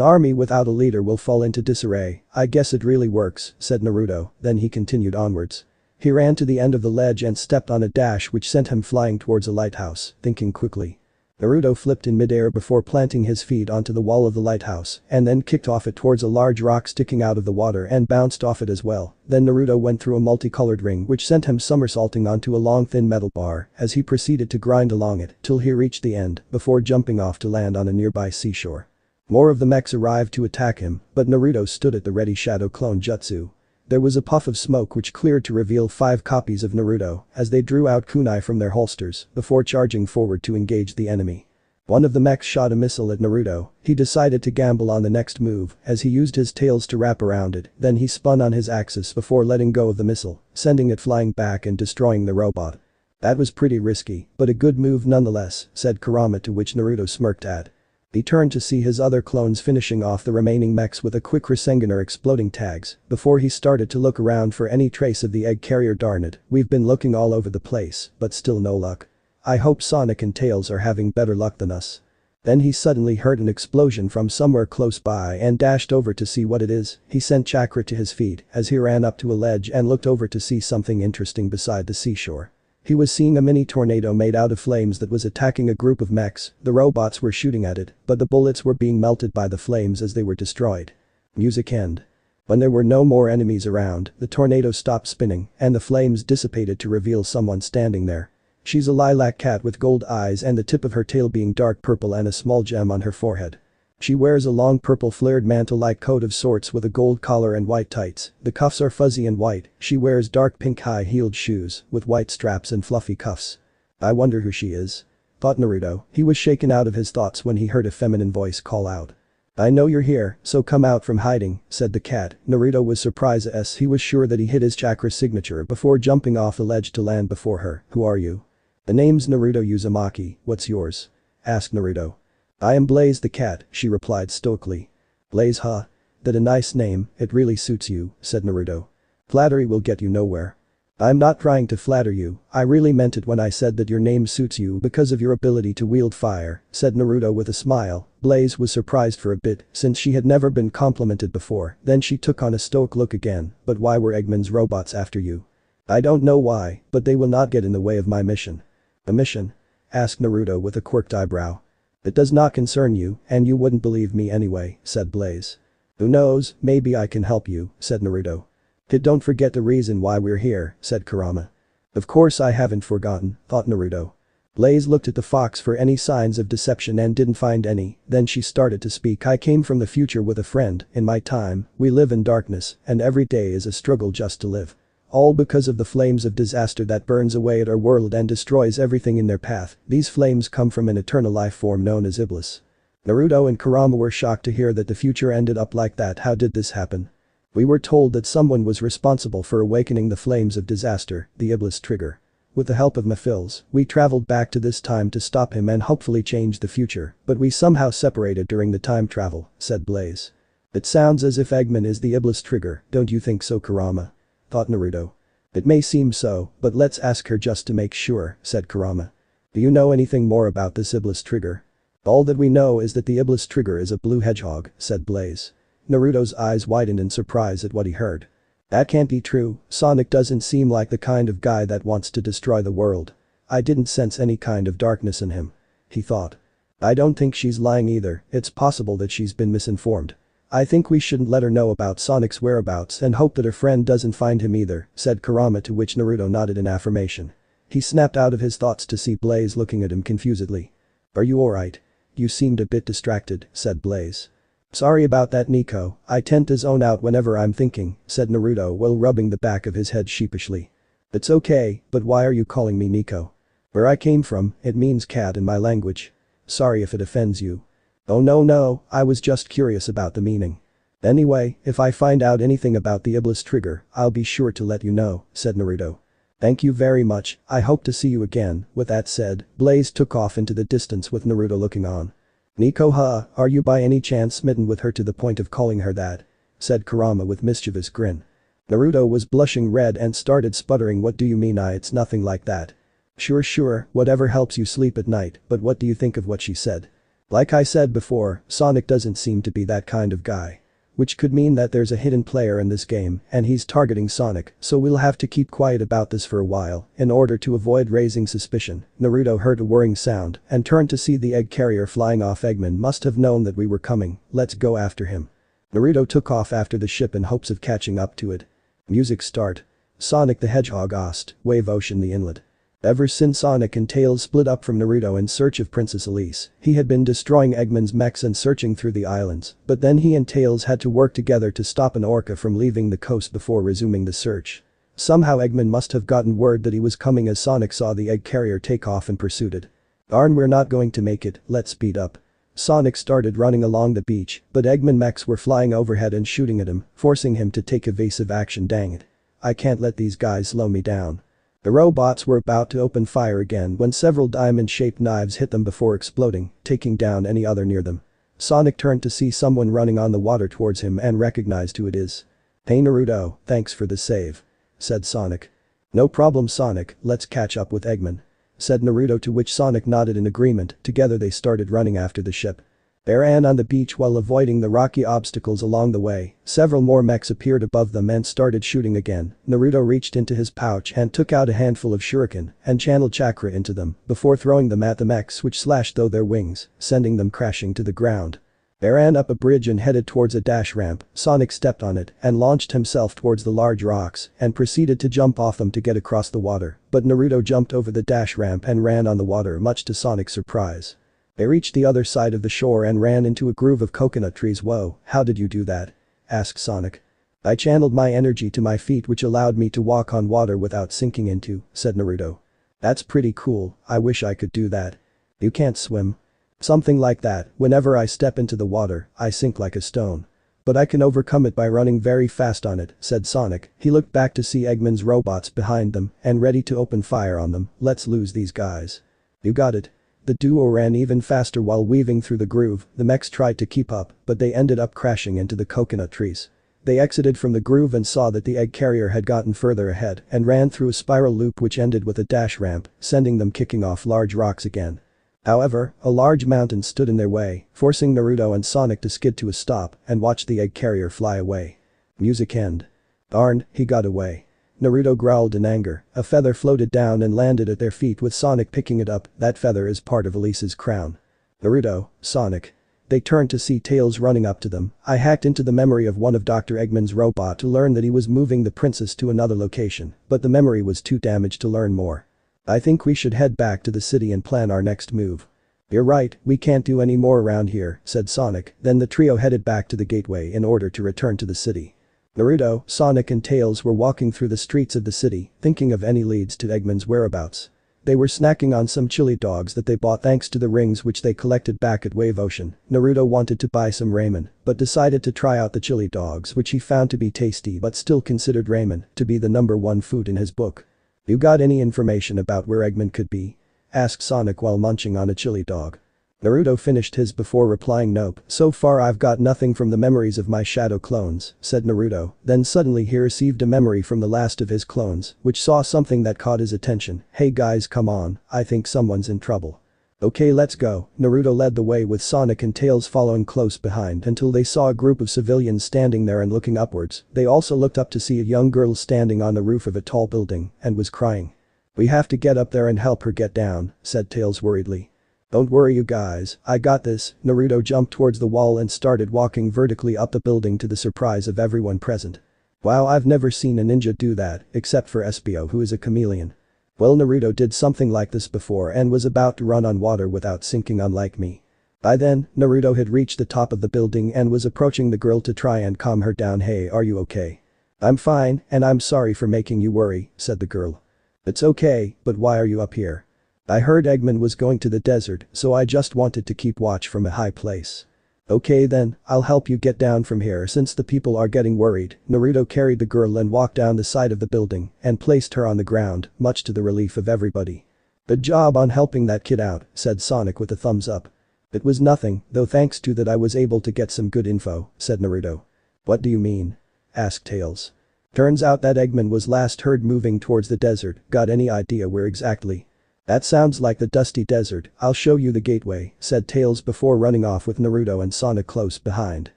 Speaker 1: army without a leader will fall into disarray. I guess it really works, said Naruto, then he continued onwards. He ran to the end of the ledge and stepped on a dash which sent him flying towards a lighthouse, thinking quickly. Naruto flipped in midair before planting his feet onto the wall of the lighthouse and then kicked off it towards a large rock sticking out of the water and bounced off it as well. Then Naruto went through a multicolored ring which sent him somersaulting onto a long thin metal bar as he proceeded to grind along it till he reached the end before jumping off to land on a nearby seashore. More of the mechs arrived to attack him, but Naruto stood at the ready shadow clone jutsu. There was a puff of smoke which cleared to reveal 5 copies of Naruto as they drew out kunai from their holsters before charging forward to engage the enemy. One of the mechs shot a missile at Naruto. He decided to gamble on the next move as he used his tails to wrap around it, then he spun on his axis before letting go of the missile, sending it flying back and destroying the robot. That was pretty risky, but a good move nonetheless, said Kurama, to which Naruto smirked at. He turned to see his other clones finishing off the remaining mechs with a quick Rasengan or exploding tags before he started to look around for any trace of the egg carrier. Darn it, we've been looking all over the place, but still no luck. I hope Sonic and Tails are having better luck than us. Then he suddenly heard an explosion from somewhere close by and dashed over to see what it is. He sent chakra to his feet as he ran up to a ledge and looked over to see something interesting beside the seashore. He was seeing a mini tornado made out of flames that was attacking a group of mechs. The robots were shooting at it, but the bullets were being melted by the flames as they were destroyed. Music end. When there were no more enemies around, the tornado stopped spinning and the flames dissipated to reveal someone standing there. She's a lilac cat with gold eyes and the tip of her tail being dark purple and a small gem on her forehead. She wears a long purple flared mantle-like coat of sorts with a gold collar and white tights. The cuffs are fuzzy and white. She wears dark pink high-heeled shoes with white straps and fluffy cuffs. I wonder who she is, thought Naruto. He was shaken out of his thoughts when he heard a feminine voice call out. I know you're here, so come out from hiding, said the cat. Naruto was surprised as he was sure that he hit his chakra signature before jumping off the ledge to land before her. Who are you? The name's Naruto Uzumaki, what's yours? Asked Naruto. I am Blaze the cat, she replied stoically. Blaze, huh? That a nice name, it really suits you, said Naruto. Flattery will get you nowhere. I'm not trying to flatter you, I really meant it when I said that your name suits you because of your ability to wield fire, said Naruto with a smile. Blaze was surprised for a bit since she had never been complimented before, then she took on a stoic look again. But why were Eggman's robots after you? I don't know why, but they will not get in the way of my mission. A mission? Asked Naruto with a quirked eyebrow. It does not concern you, and you wouldn't believe me anyway, said Blaze. "Who knows, maybe I can help you," said Naruto. "Don't forget the reason why we're here," said Kurama. "Of course I haven't forgotten," thought Naruto. Blaze looked at the fox for any signs of deception and didn't find any, then she started to speak. "I came from the future with a friend. In my time, we live in darkness, and every day is a struggle just to live. All because of the flames of disaster that burns away at our world and destroys everything in their path. These flames come from an eternal life form known as Iblis." Naruto and Kurama were shocked to hear that the future ended up like that. "How did this happen?" "We were told that someone was responsible for awakening the flames of disaster, the Iblis trigger. With the help of Mafils, we traveled back to this time to stop him and hopefully change the future, but we somehow separated during the time travel," said Blaze. "It sounds as if Eggman is the Iblis trigger, don't you think so, Kurama?" thought Naruto. "It may seem so, but let's ask her just to make sure," said Kurama. "Do you know anything more about this Iblis trigger?" "All that we know is that the Iblis trigger is a blue hedgehog," said Blaze. Naruto's eyes widened in surprise at what he heard. "That can't be true, Sonic doesn't seem like the kind of guy that wants to destroy the world. I didn't sense any kind of darkness in him," he thought. "I don't think she's lying either, it's possible that she's been misinformed. I think we shouldn't let her know about Sonic's whereabouts and hope that her friend doesn't find him either," said Kurama, to which Naruto nodded in affirmation. He snapped out of his thoughts to see Blaze looking at him confusedly. "Are you alright? You seemed a bit distracted," said Blaze. "Sorry about that, Nico, I tend to zone out whenever I'm thinking," said Naruto while rubbing the back of his head sheepishly. "It's okay, but why are you calling me Nico?" "Where I came from, it means cat in my language. Sorry if it offends you." "Oh no, I was just curious about the meaning. Anyway, if I find out anything about the Iblis trigger, I'll be sure to let you know," said Naruto. "Thank you very much, I hope to see you again." With that said, Blaze took off into the distance with Naruto looking on. "Nico, are you by any chance smitten with her to the point of calling her that?" said Kurama with mischievous grin. Naruto was blushing red and started sputtering. "What do you mean? It's nothing like that." Sure, whatever helps you sleep at night, but what do you think of what she said?" "Like I said before, Sonic doesn't seem to be that kind of guy. Which could mean that there's a hidden player in this game and he's targeting Sonic, so we'll have to keep quiet about this for a while in order to avoid raising suspicion." Naruto heard a whirring sound and turned to see the egg carrier flying off. "Eggman must have known that we were coming, let's go after him." Naruto took off after the ship in hopes of catching up to it. Music start. Sonic the Hedgehog Ost, Wave Ocean the Inlet. Ever since Sonic and Tails split up from Naruto in search of Princess Elise, he had been destroying Eggman's mechs and searching through the islands, but then he and Tails had to work together to stop an orca from leaving the coast before resuming the search. Somehow Eggman must have gotten word that he was coming as Sonic saw the egg carrier take off and pursued it. "Darn, we're not going to make it, let's speed up." Sonic started running along the beach, but Eggman mechs were flying overhead and shooting at him, forcing him to take evasive action. "Dang it. I can't let these guys slow me down." The robots were about to open fire again when several diamond-shaped knives hit them before exploding, taking down any other near them. Sonic turned to see someone running on the water towards him and recognized who it is. "Hey Naruto, thanks for the save," said Sonic. "No problem, Sonic, let's catch up with Eggman," said Naruto, to which Sonic nodded in agreement. Together they started running after the ship. They ran on the beach while avoiding the rocky obstacles along the way. Several more mechs appeared above them and started shooting again. Naruto reached into his pouch and took out a handful of shuriken and channeled chakra into them before throwing them at the mechs, which slashed through their wings, sending them crashing to the ground. They ran up a bridge and headed towards a dash ramp. Sonic stepped on it and launched himself towards the large rocks and proceeded to jump off them to get across the water, but Naruto jumped over the dash ramp and ran on the water, much to Sonic's surprise. They reached the other side of the shore and ran into a grove of coconut trees. "Whoa, how did you do that?" asked Sonic. "I channeled my energy to my feet, which allowed me to walk on water without sinking into," said Naruto. "That's pretty cool, I wish I could do that." "You can't swim?" "Something like that, whenever I step into the water, I sink like a stone. But I can overcome it by running very fast on it," said Sonic. He looked back to see Eggman's robots behind them and ready to open fire on them. "Let's lose these guys." "You got it." The duo ran even faster while weaving through the groove. The mechs tried to keep up, but they ended up crashing into the coconut trees. They exited from the groove and saw that the egg carrier had gotten further ahead and ran through a spiral loop which ended with a dash ramp, sending them kicking off large rocks again. However, a large mountain stood in their way, forcing Naruto and Sonic to skid to a stop and watch the egg carrier fly away. Music end. "Darn, he got away." Naruto growled in anger. A feather floated down and landed at their feet with Sonic picking it up. That feather is part of Elise's crown. "Naruto, Sonic. They turned to see Tails running up to them. I hacked into the memory of one of Dr. Eggman's robot to learn that he was moving the princess to another location, but the memory was too damaged to learn more. I think we should head back to the city and plan our next move. You're right, we can't do any more around here, said Sonic. Then the trio headed back to the gateway in order to return to the city. Naruto, Sonic and Tails were walking through the streets of the city, thinking of any leads to Eggman's whereabouts. They were snacking on some chili dogs that they bought thanks to the rings which they collected back at Wave Ocean. Naruto wanted to buy some ramen, but decided to try out the chili dogs which he found to be tasty but still considered ramen to be the #1 food in his book. You got any information about where Eggman could be? Asked Sonic while munching on a chili dog. Naruto finished his before replying nope, so far I've got nothing from the memories of my shadow clones, said Naruto, then suddenly he received a memory from the last of his clones, which saw something that caught his attention. Hey guys come on, I think someone's in trouble. Okay let's go, Naruto led the way with Sonic and Tails following close behind until they saw a group of civilians standing there and looking upwards. They also looked up to see a young girl standing on the roof of a tall building and was crying. We have to get up there and help her get down, said Tails worriedly. Don't worry you guys, I got this. Naruto jumped towards the wall and started walking vertically up the building to the surprise of everyone present. Wow, I've never seen a ninja do that, except for Espio who is a chameleon. Well, Naruto did something like this before and was about to run on water without sinking, unlike me. By then, Naruto had reached the top of the building and was approaching the girl to try and calm her down. Hey, are you okay? I'm fine, and I'm sorry for making you worry, said the girl. It's okay, but why are you up here? I heard Eggman was going to the desert, so I just wanted to keep watch from a high place. Okay then, I'll help you get down from here since the people are getting worried. Naruto carried the girl and walked down the side of the building and placed her on the ground, much to the relief of everybody. Good job on helping that kid out, said Sonic with a thumbs up. It was nothing, though thanks to that I was able to get some good info, said Naruto. What do you mean? Asked Tails. Turns out that Eggman was last heard moving towards the desert. Got any idea where exactly? That sounds like the dusty desert. I'll show you the gateway, said Tails before running off with Naruto and Sonic close behind.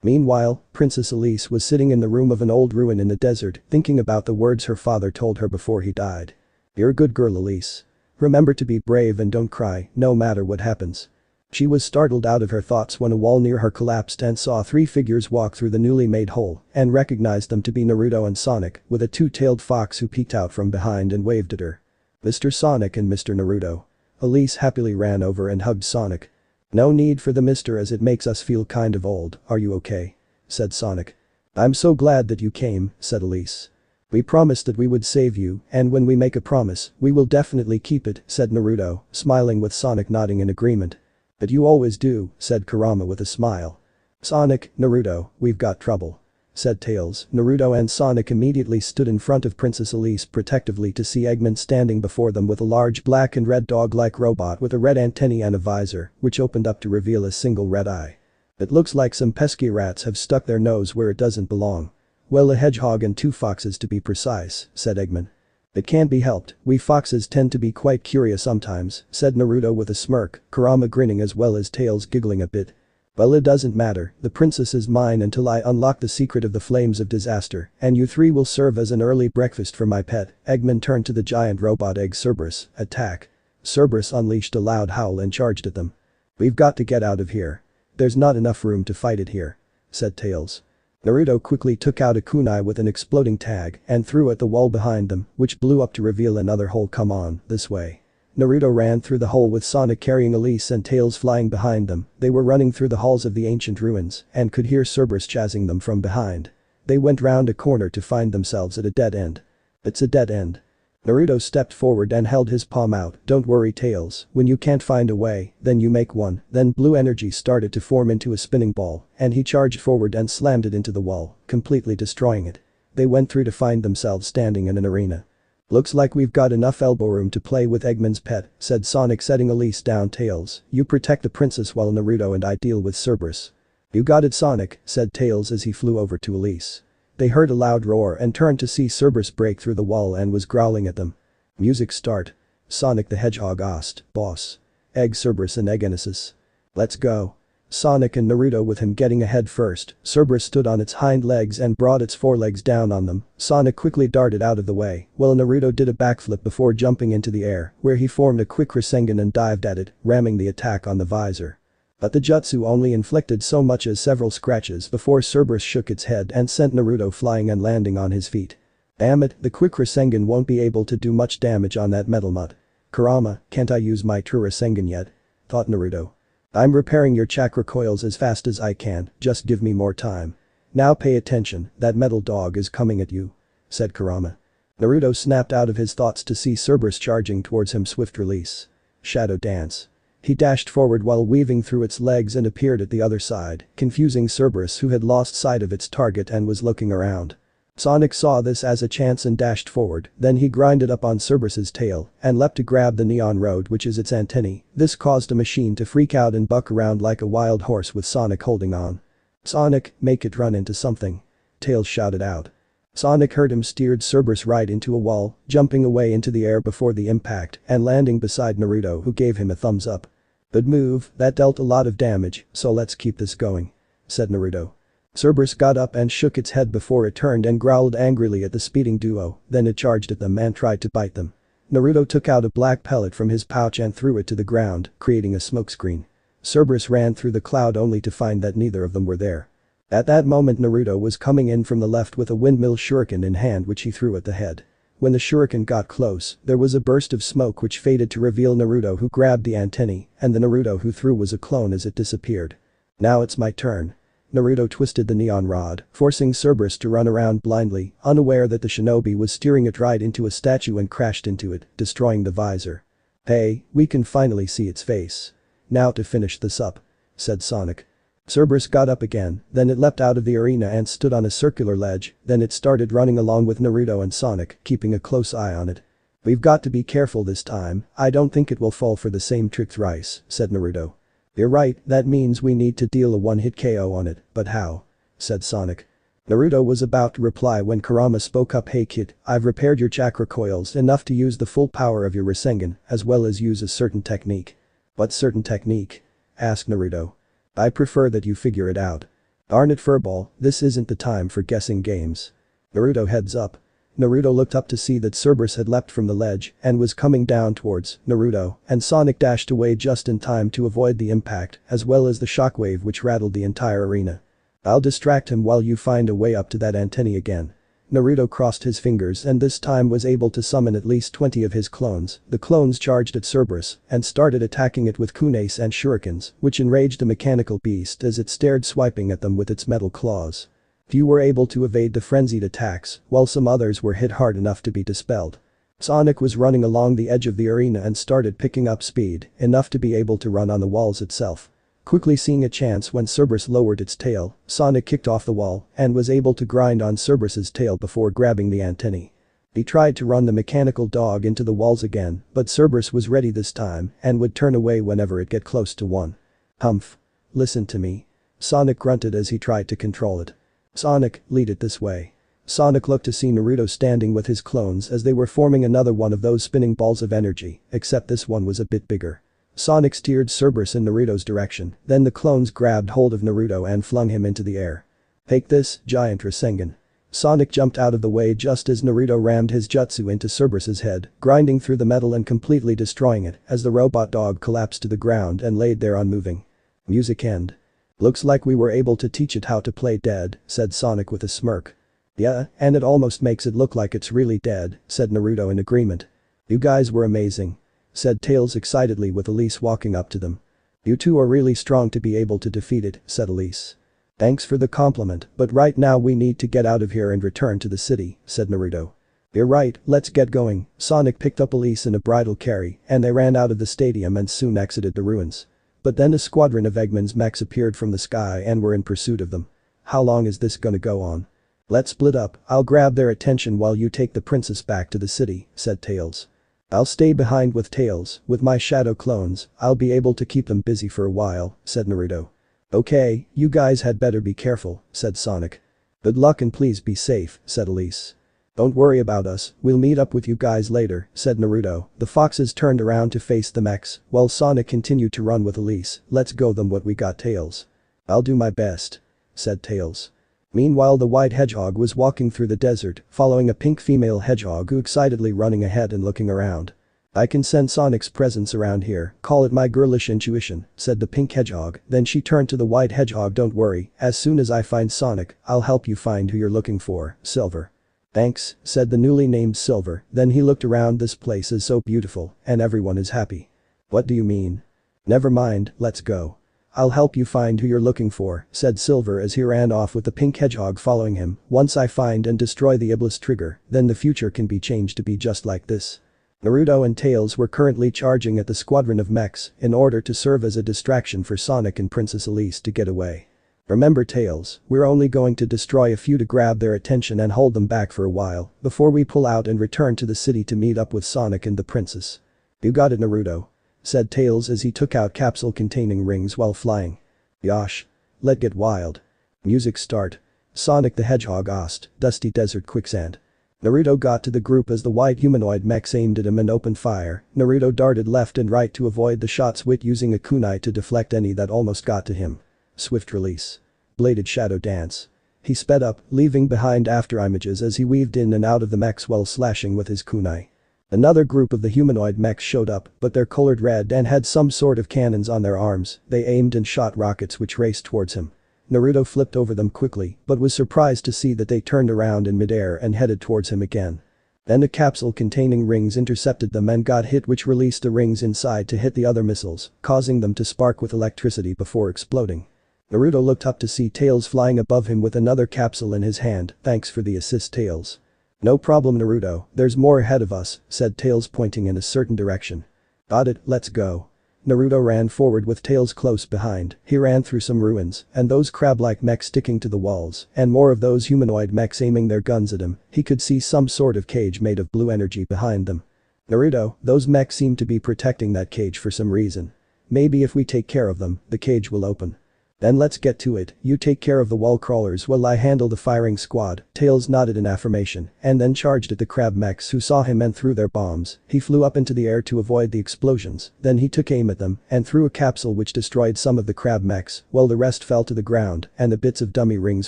Speaker 1: Meanwhile, Princess Elise was sitting in the room of an old ruin in the desert, thinking about the words her father told her before he died. You're a good girl, Elise. Remember to be brave and don't cry, no matter what happens. She was startled out of her thoughts when a wall near her collapsed and saw 3 figures walk through the newly made hole and recognized them to be Naruto and Sonic, with a 2-tailed fox who peeked out from behind and waved at her. Mr. Sonic and Mr. Naruto. Elise happily ran over and hugged Sonic. No need for the mister as it makes us feel kind of old, are you okay? Said Sonic. I'm so glad that you came, said Elise. We promised that we would save you, and when we make a promise, we will definitely keep it, said Naruto, smiling with Sonic nodding in agreement. But you always do, said Kurama with a smile. Sonic, Naruto, we've got trouble, said Tails. Naruto and Sonic immediately stood in front of Princess Elise protectively to see Eggman standing before them with a large black and red dog-like robot with a red antennae and a visor, which opened up to reveal a single red eye. It looks like some pesky rats have stuck their nose where it doesn't belong. Well, a hedgehog and 2 foxes to be precise, said Eggman. It can't be helped, we foxes tend to be quite curious sometimes, said Naruto with a smirk, Kurama grinning as well as Tails giggling a bit. Well, it doesn't matter, the princess is mine until I unlock the secret of the flames of disaster, and you 3 will serve as an early breakfast for my pet. Eggman turned to the giant robot egg. Cerberus, attack. Cerberus unleashed a loud howl and charged at them. We've got to get out of here. There's not enough room to fight it here, said Tails. Naruto quickly took out a kunai with an exploding tag and threw at the wall behind them, which blew up to reveal another hole. Come on, this way. Naruto ran through the hole with Sonic carrying Elise and Tails flying behind them. They were running through the halls of the ancient ruins and could hear Cerberus chasing them from behind. They went round a corner to find themselves at a dead end. It's a dead end. Naruto stepped forward and held his palm out. Don't worry, Tails, when you can't find a way, then you make one. Then blue energy started to form into a spinning ball and he charged forward and slammed it into the wall, completely destroying it. They went through to find themselves standing in an arena. Looks like we've got enough elbow room to play with Eggman's pet, said Sonic setting Elise down. Tails, you protect the princess while Naruto and I deal with Cerberus. You got it, Sonic, said Tails as he flew over to Elise. They heard a loud roar and turned to see Cerberus break through the wall and was growling at them. Music start. Sonic the Hedgehog asked, boss. Egg Cerberus and Eggenesis. Let's go. Sonic and Naruto with him getting ahead first. Cerberus stood on its hind legs and brought its forelegs down on them. Sonic quickly darted out of the way, while Naruto did a backflip before jumping into the air, where he formed a quick Rasengan and dived at it, ramming the attack on the visor. But the jutsu only inflicted so much as several scratches before Cerberus shook its head and sent Naruto flying and landing on his feet. Damn it, the quick Rasengan won't be able to do much damage on that metal mutt. Kurama, can't I use my true Rasengan yet? Thought Naruto. I'm repairing your chakra coils as fast as I can, just give me more time. Now pay attention, that metal dog is coming at you. Said Kurama. Naruto snapped out of his thoughts to see Cerberus charging towards him swift release. Shadow dance. He dashed forward while weaving through its legs and appeared at the other side, confusing Cerberus who had lost sight of its target and was looking around. Sonic saw this as a chance and dashed forward, then he grinded up on Cerberus's tail and leapt to grab the neon road which is its antennae. This caused a machine to freak out and buck around like a wild horse with Sonic holding on. Sonic, make it run into something. Tails shouted out. Sonic heard him steered Cerberus right into a wall, jumping away into the air before the impact and landing beside Naruto who gave him a thumbs up. Good move, that dealt a lot of damage, so let's keep this going. Said Naruto. Cerberus got up and shook its head before it turned and growled angrily at the speeding duo, then it charged at them and tried to bite them. Naruto took out a black pellet from his pouch and threw it to the ground, creating a smokescreen. Cerberus ran through the cloud only to find that neither of them were there. At that moment Naruto was coming in from the left with a windmill shuriken in hand which he threw at the head. When the shuriken got close, there was a burst of smoke which faded to reveal Naruto who grabbed the antennae, and the Naruto who threw was a clone as it disappeared. Now it's my turn. Naruto twisted the neon rod, forcing Cerberus to run around blindly, unaware that the shinobi was steering it right into a statue and crashed into it, destroying the visor. Hey, we can finally see its face. Now to finish this up. Said Sonic. Cerberus got up again, then it leapt out of the arena and stood on a circular ledge, then it started running along with Naruto and Sonic, keeping a close eye on it. We've got to be careful this time, I don't think it will fall for the same trick thrice, said Naruto. You're right, that means we need to deal a one-hit KO on it, but how? Said Sonic. Naruto was about to reply when Kurama spoke up. Hey kid, I've repaired your chakra coils enough to use the full power of your Rasengan, as well as use a certain technique. What certain technique? Asked Naruto. I prefer that you figure it out. Darn it furball, this isn't the time for guessing games. Naruto heads up. Naruto looked up to see that Cerberus had leapt from the ledge and was coming down towards Naruto, and Sonic dashed away just in time to avoid the impact as well as the shockwave which rattled the entire arena. I'll distract him while you find a way up to that antennae again. Naruto crossed his fingers and this time was able to summon at least 20 of his clones. The clones charged at Cerberus and started attacking it with kunes and shurikens, which enraged the mechanical beast as it stared, swiping at them with its metal claws. Few were able to evade the frenzied attacks, while some others were hit hard enough to be dispelled. Sonic was running along the edge of the arena and started picking up speed, enough to be able to run on the walls itself. Quickly seeing a chance when Cerberus lowered its tail, Sonic kicked off the wall and was able to grind on Cerberus's tail before grabbing the antennae. He tried to run the mechanical dog into the walls again, but Cerberus was ready this time and would turn away whenever it get close to one. Humph. Listen to me. Sonic grunted as he tried to control it. Sonic, lead it this way. Sonic looked to see Naruto standing with his clones as they were forming another one of those spinning balls of energy, except this one was a bit bigger. Sonic steered Cerberus in Naruto's direction, then the clones grabbed hold of Naruto and flung him into the air. Take this, giant Rasengan. Sonic jumped out of the way just as Naruto rammed his jutsu into Cerberus's head, grinding through the metal and completely destroying it as the robot dog collapsed to the ground and laid there unmoving. Music end. Looks like we were able to teach it how to play dead, said Sonic with a smirk. Yeah, and it almost makes it look like it's really dead, said Naruto in agreement. You guys were amazing. Said Tails excitedly with Elise walking up to them. You two are really strong to be able to defeat it, said Elise. Thanks for the compliment, but right now we need to get out of here and return to the city, said Naruto. You're right, let's get going. Sonic picked up Elise in a bridal carry and they ran out of the stadium and soon exited the ruins. But then a squadron of Eggman's mechs appeared from the sky and were in pursuit of them. How long is this gonna go on? Let's split up, I'll grab their attention while you take the princess back to the city, said Tails. I'll stay behind with Tails, with my shadow clones, I'll be able to keep them busy for a while, said Naruto. Okay, you guys had better be careful, said Sonic. Good luck and please be safe, said Elise. Don't worry about us, we'll meet up with you guys later, said Naruto. The foxes turned around to face the mechs, while Sonic continued to run with Elise. Let's go them what we got, Tails. I'll do my best. Said Tails. Meanwhile the white hedgehog was walking through the desert, following a pink female hedgehog who excitedly running ahead and looking around. I can sense Sonic's presence around here, call it my girlish intuition, said the pink hedgehog, then she turned to the white hedgehog. Don't worry, as soon as I find Sonic, I'll help you find who you're looking for, Silver. Thanks, said the newly named Silver, then he looked around. This place is so beautiful, and everyone is happy. What do you mean? Never mind, let's go. I'll help you find who you're looking for, said Silver as he ran off with the pink hedgehog following him. Once I find and destroy the Iblis trigger, then the future can be changed to be just like this. Naruto and Tails were currently charging at the squadron of mechs in order to serve as a distraction for Sonic and Princess Elise to get away. Remember Tails, we're only going to destroy a few to grab their attention and hold them back for a while before we pull out and return to the city to meet up with Sonic and the princess. You got it, Naruto, said Tails as he took out capsule containing rings while flying. Yosh. Let get wild. Music start. Sonic the Hedgehog asked, Dusty Desert Quicksand. Naruto got to the group as the white humanoid mechs aimed at him and opened fire. Naruto darted left and right to avoid the shots with using a kunai to deflect any that almost got to him. Swift release. Bladed shadow dance. He sped up, leaving behind after images as he weaved in and out of the mechs while slashing with his kunai. Another group of the humanoid mechs showed up, but they're colored red and had some sort of cannons on their arms. They aimed and shot rockets which raced towards him. Naruto flipped over them quickly, but was surprised to see that they turned around in midair and headed towards him again. Then a capsule containing rings intercepted them and got hit, which released the rings inside to hit the other missiles, causing them to spark with electricity before exploding. Naruto looked up to see Tails flying above him with another capsule in his hand. Thanks for the assist, Tails. No problem, Naruto, there's more ahead of us, said Tails pointing in a certain direction. Got it, let's go. Naruto ran forward with Tails close behind. He ran through some ruins and those crab-like mechs sticking to the walls and more of those humanoid mechs aiming their guns at him. He could see some sort of cage made of blue energy behind them. Naruto, those mechs seem to be protecting that cage for some reason. Maybe if we take care of them, the cage will open. Then let's get to it, you take care of the wall crawlers while I handle the firing squad. Tails nodded in affirmation and then charged at the crab mechs who saw him and threw their bombs. He flew up into the air to avoid the explosions, then he took aim at them and threw a capsule which destroyed some of the crab mechs while the rest fell to the ground and the bits of dummy rings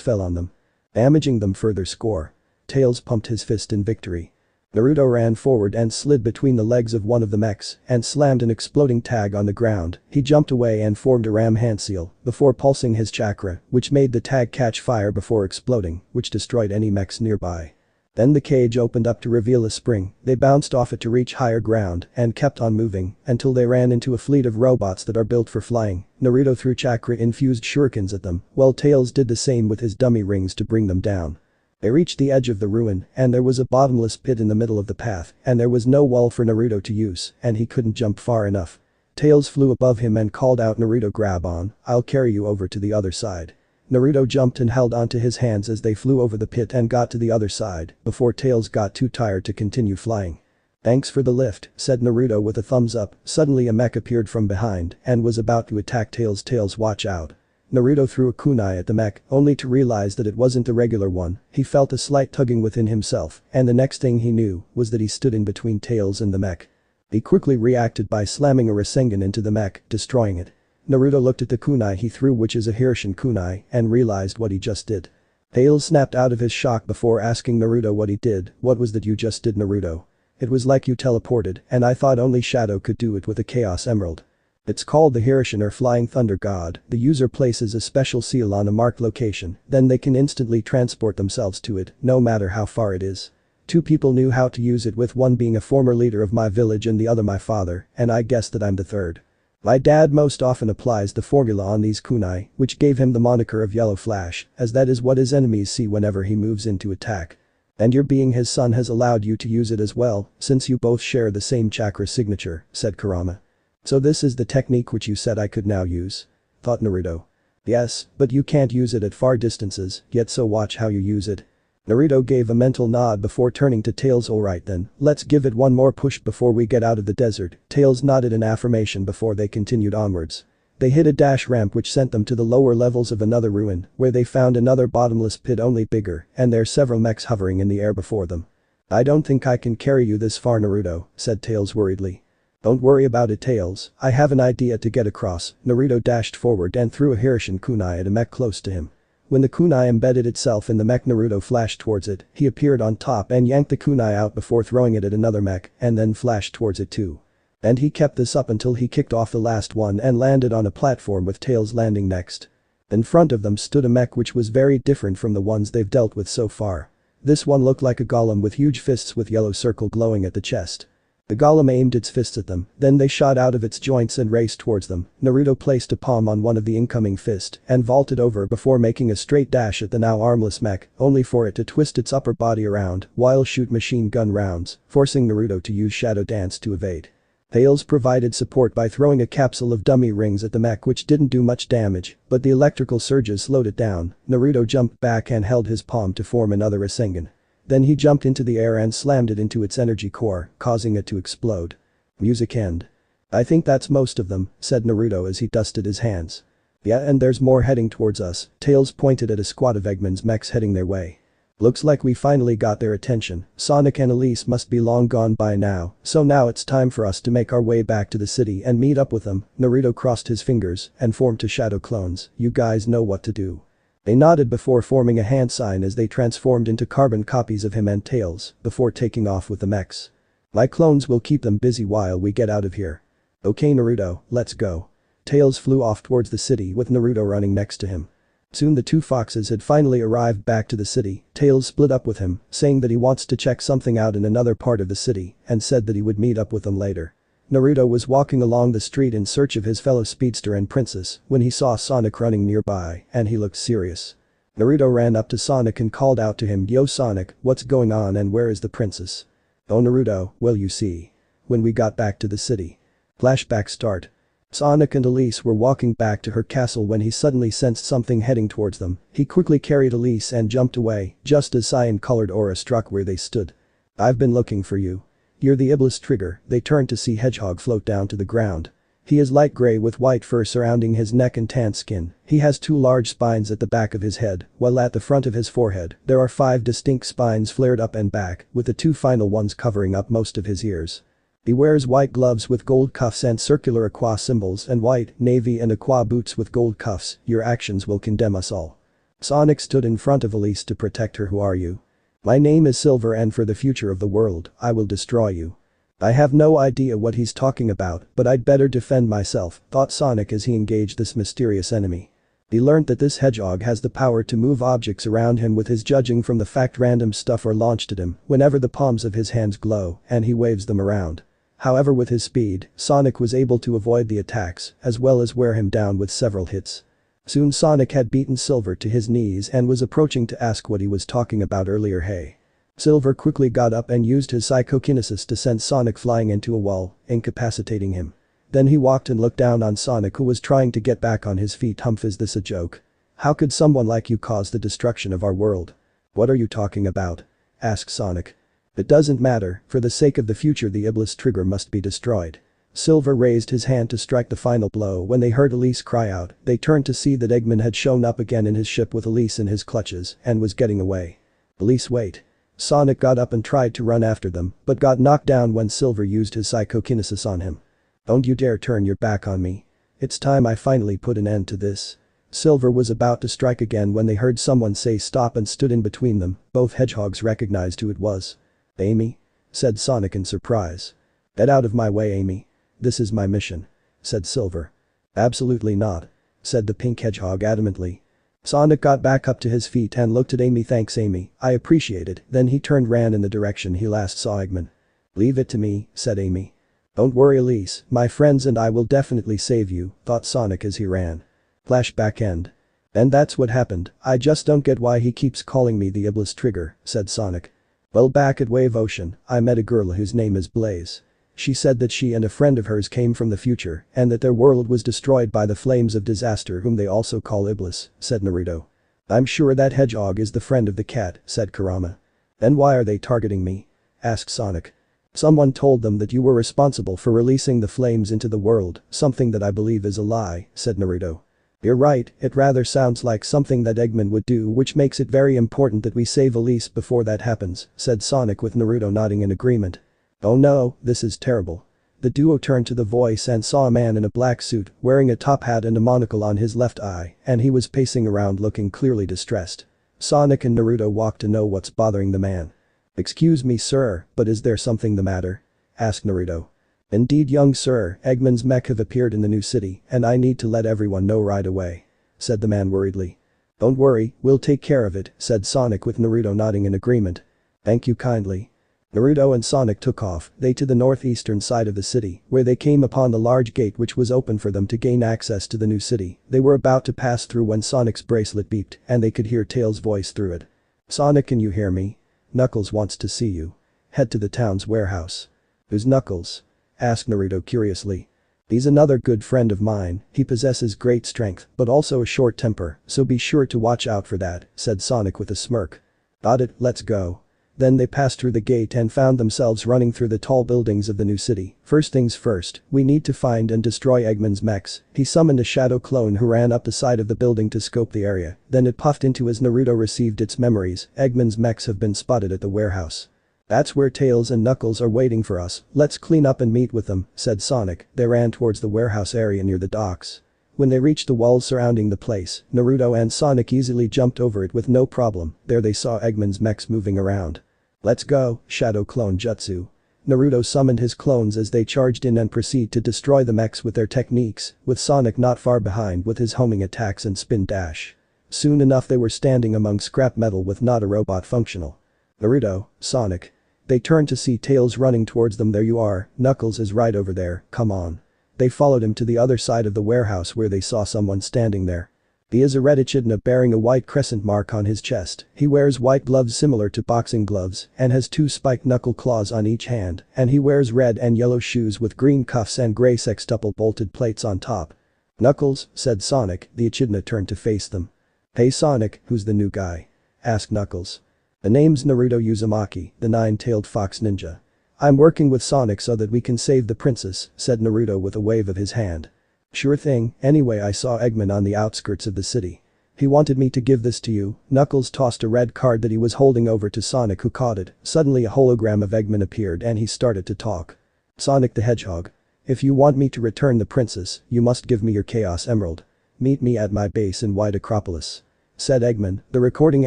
Speaker 1: fell on them, damaging them further. Score. Tails pumped his fist in victory. Naruto ran forward and slid between the legs of one of the mechs and slammed an exploding tag on the ground. He jumped away and formed a ram hand seal before pulsing his chakra, which made the tag catch fire before exploding, which destroyed any mechs nearby. Then the cage opened up to reveal a spring. They bounced off it to reach higher ground and kept on moving until they ran into a fleet of robots that are built for flying. Naruto threw chakra-infused shurikens at them, while Tails did the same with his dummy rings to bring them down. They reached the edge of the ruin and there was a bottomless pit in the middle of the path and there was no wall for Naruto to use and he couldn't jump far enough. Tails flew above him and called out, Naruto, grab on, I'll carry you over to the other side. Naruto jumped and held onto his hands as they flew over the pit and got to the other side before Tails got too tired to continue flying. Thanks for the lift, said Naruto with a thumbs up. Suddenly a mech appeared from behind and was about to attack Tails. Tails, watch out. Naruto threw a kunai at the mech, only to realize that it wasn't a regular one. He felt a slight tugging within himself, and the next thing he knew was that he stood in between Tails and the mech. He quickly reacted by slamming a Rasengan into the mech, destroying it. Naruto looked at the kunai he threw, which is a Hirshin kunai, and realized what he just did. Tails snapped out of his shock before asking Naruto what he did. What was that you just did, Naruto? It was like you teleported, and I thought only Shadow could do it with a Chaos Emerald. It's called the Hirshin or Flying Thunder God. The user places a special seal on a marked location, then they can instantly transport themselves to it, no matter how far it is. Two people knew how to use it, with one being a former leader of my village and the other my father, and I guess that I'm the third. My dad most often applies the formula on these kunai, which gave him the moniker of Yellow Flash, as that is what his enemies see whenever he moves into attack. And your being his son has allowed you to use it as well, since you both share the same chakra signature, said Kurama. So this is the technique which you said I could now use? Thought Naruto. Yes, but you can't use it at far distances, yet so watch how you use it. Naruto gave a mental nod before turning to Tails. Alright then, let's give it one more push before we get out of the desert. Tails nodded in affirmation before they continued onwards. They hit a dash ramp which sent them to the lower levels of another ruin, where they found another bottomless pit only bigger, and there are several mechs hovering in the air before them. I don't think I can carry you this far, Naruto, said Tails worriedly. Don't worry about it, Tails, I have an idea to get across. Naruto dashed forward and threw a Hirshin kunai at a mech close to him. When the kunai embedded itself in the mech, Naruto flashed towards it, he appeared on top and yanked the kunai out before throwing it at another mech and then flashed towards it too. And he kept this up until he kicked off the last one and landed on a platform with Tails landing next. In front of them stood a mech which was very different from the ones they've dealt with so far. This one looked like a golem with huge fists with yellow circle glowing at the chest. The golem aimed its fists at them, then they shot out of its joints and raced towards them. Naruto placed a palm on one of the incoming fist and vaulted over before making a straight dash at the now armless mech, only for it to twist its upper body around while shoot machine gun rounds, forcing Naruto to use shadow dance to evade. Tails provided support by throwing a capsule of dummy rings at the mech which didn't do much damage, but the electrical surges slowed it down. Naruto jumped back and held his palm to form another Rasengan. Then he jumped into the air and slammed it into its energy core, causing it to explode. Music end. I think that's most of them, said Naruto as he dusted his hands. Yeah, and there's more heading towards us. Tails pointed at a squad of Eggman's mechs heading their way. Looks like we finally got their attention. Sonic and Elise must be long gone by now, so now it's time for us to make our way back to the city and meet up with them. Naruto crossed his fingers and formed two shadow clones. You guys know what to do. They nodded before forming a hand sign as they transformed into carbon copies of him and Tails before taking off with the mechs. My clones will keep them busy while we get out of here. Okay Naruto, let's go. Tails flew off towards the city with Naruto running next to him. Soon the two foxes had finally arrived back to the city. Tails split up with him, saying that he wants to check something out in another part of the city and said that he would meet up with them later. Naruto was walking along the street in search of his fellow speedster and princess when he saw Sonic running nearby and he looked serious. Naruto ran up to Sonic and called out to him, "Yo Sonic, what's going on and where is the princess?" "Oh Naruto, well you see. When we got back to the city." Flashback start. Sonic and Elise were walking back to her castle when he suddenly sensed something heading towards them. He quickly carried Elise and jumped away just as cyan-colored aura struck where they stood. "I've been looking for you. You're the Iblis Trigger." They turned to see Hedgehog float down to the ground. He is light gray with white fur surrounding his neck and tan skin. He has two large spines at the back of his head, while at the front of his forehead, there are 5 distinct spines flared up and back, with the 2 final ones covering up most of his ears. He wears white gloves with gold cuffs and circular aqua symbols and white, navy and aqua boots with gold cuffs. Your actions will condemn us all. Sonic stood in front of Elise to protect her. "Who are you?" "My name is Silver and for the future of the world, I will destroy you." I have no idea what he's talking about, but I'd better defend myself, thought Sonic as he engaged this mysterious enemy. He learned that this hedgehog has the power to move objects around him with his judging from the fact random stuff are launched at him whenever the palms of his hands glow and he waves them around. However, with his speed, Sonic was able to avoid the attacks as well as wear him down with several hits. Soon Sonic had beaten Silver to his knees and was approaching to ask what he was talking about earlier. Hey. Silver quickly got up and used his psychokinesis to send Sonic flying into a wall, incapacitating him. Then he walked and looked down on Sonic who was trying to get back on his feet. "Humph, is this a joke? How could someone like you cause the destruction of our world?" "What are you talking about?" asked Sonic. "It doesn't matter, for the sake of the future the Iblis Trigger must be destroyed." Silver raised his hand to strike the final blow when they heard Elise cry out. They turned to see that Eggman had shown up again in his ship with Elise in his clutches and was getting away. "Elise, wait." Sonic got up and tried to run after them, but got knocked down when Silver used his psychokinesis on him. "Don't you dare turn your back on me. It's time I finally put an end to this." Silver was about to strike again when they heard someone say stop and stood in between them. Both hedgehogs recognized who it was. "Amy?" said Sonic in surprise. "Get out of my way, Amy. This is my mission," said Silver. "Absolutely not," said the pink hedgehog adamantly. Sonic got back up to his feet and looked at Amy. "Thanks Amy, I appreciate it." Then he ran in the direction he last saw Eggman. "Leave it to me," said Amy. "Don't worry Elise, my friends and I will definitely save you," thought Sonic as he ran. Flashback end. "And that's what happened. I just don't get why he keeps calling me the Iblis Trigger," said Sonic. "Well, back at Wave Ocean, I met a girl whose name is Blaze. She said that she and a friend of hers came from the future and that their world was destroyed by the flames of disaster whom they also call Iblis," said Naruto. "I'm sure that hedgehog is the friend of the cat," said Kurama. "Then why are they targeting me?" asked Sonic. "Someone told them that you were responsible for releasing the flames into the world, something that I believe is a lie," said Naruto. "You're right, it rather sounds like something that Eggman would do, which makes it very important that we save Elise before that happens," said Sonic with Naruto nodding in agreement. "Oh no, this is terrible. The duo turned to the voice and saw a man in a black suit, wearing a top hat and a monocle on his left eye, and he was pacing around looking clearly distressed. Sonic and Naruto walked to know what's bothering the man. "Excuse me sir, but is there something the matter?" asked Naruto. "Indeed young sir, Eggman's mech have appeared in the new city and I need to let everyone know right away," said the man worriedly. "Don't worry, we'll take care of it," said Sonic with Naruto nodding in agreement. "Thank you kindly." Naruto and Sonic took off, they to the northeastern side of the city, where they came upon the large gate which was open for them to gain access to the new city. They were about to pass through when Sonic's bracelet beeped and they could hear Tails' voice through it. "Sonic, can you hear me? Knuckles wants to see you. Head to the town's warehouse." "Who's Knuckles?" asked Naruto curiously. "He's another good friend of mine, he possesses great strength but also a short temper, so be sure to watch out for that," said Sonic with a smirk. "Got it, let's go." Then they passed through the gate and found themselves running through the tall buildings of the new city. "First things first, we need to find and destroy Eggman's mechs." He summoned a shadow clone who ran up the side of the building to scope the area, then it puffed into as Naruto received its memories. "Eggman's mechs have been spotted at the warehouse. That's where Tails and Knuckles are waiting for us, let's clean up and meet with them," said Sonic. They ran towards the warehouse area near the docks. When they reached the walls surrounding the place, Naruto and Sonic easily jumped over it with no problem. There they saw Eggman's mechs moving around. "Let's go, Shadow Clone Jutsu." Naruto summoned his clones as they charged in and proceed to destroy the mechs with their techniques, with Sonic not far behind with his homing attacks and spin dash. Soon enough they were standing among scrap metal with not a robot functional. "Naruto, Sonic." They turned to see Tails running towards them. "There you are, Knuckles is right over there, come on." They followed him to the other side of the warehouse where they saw someone standing there. He is a red echidna bearing a white crescent mark on his chest. He wears white gloves similar to boxing gloves and has 2 spiked knuckle claws on each hand, and he wears red and yellow shoes with green cuffs and gray sextuple bolted plates on top. "Knuckles," said Sonic. The echidna turned to face them. "Hey Sonic, who's the new guy?" asked Knuckles. "The name's Naruto Uzumaki, the 9-tailed fox ninja. I'm working with Sonic so that we can save the princess," said Naruto with a wave of his hand. "Sure thing, anyway I saw Eggman on the outskirts of the city. He wanted me to give this to you." Knuckles tossed a red card that he was holding over to Sonic who caught it. Suddenly a hologram of Eggman appeared and he started to talk. "Sonic the Hedgehog. If you want me to return the princess, you must give me your Chaos Emerald. Meet me at my base in White Acropolis," said Eggman. The recording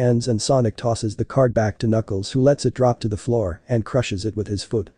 Speaker 1: ends and Sonic tosses the card back to Knuckles who lets it drop to the floor and crushes it with his foot.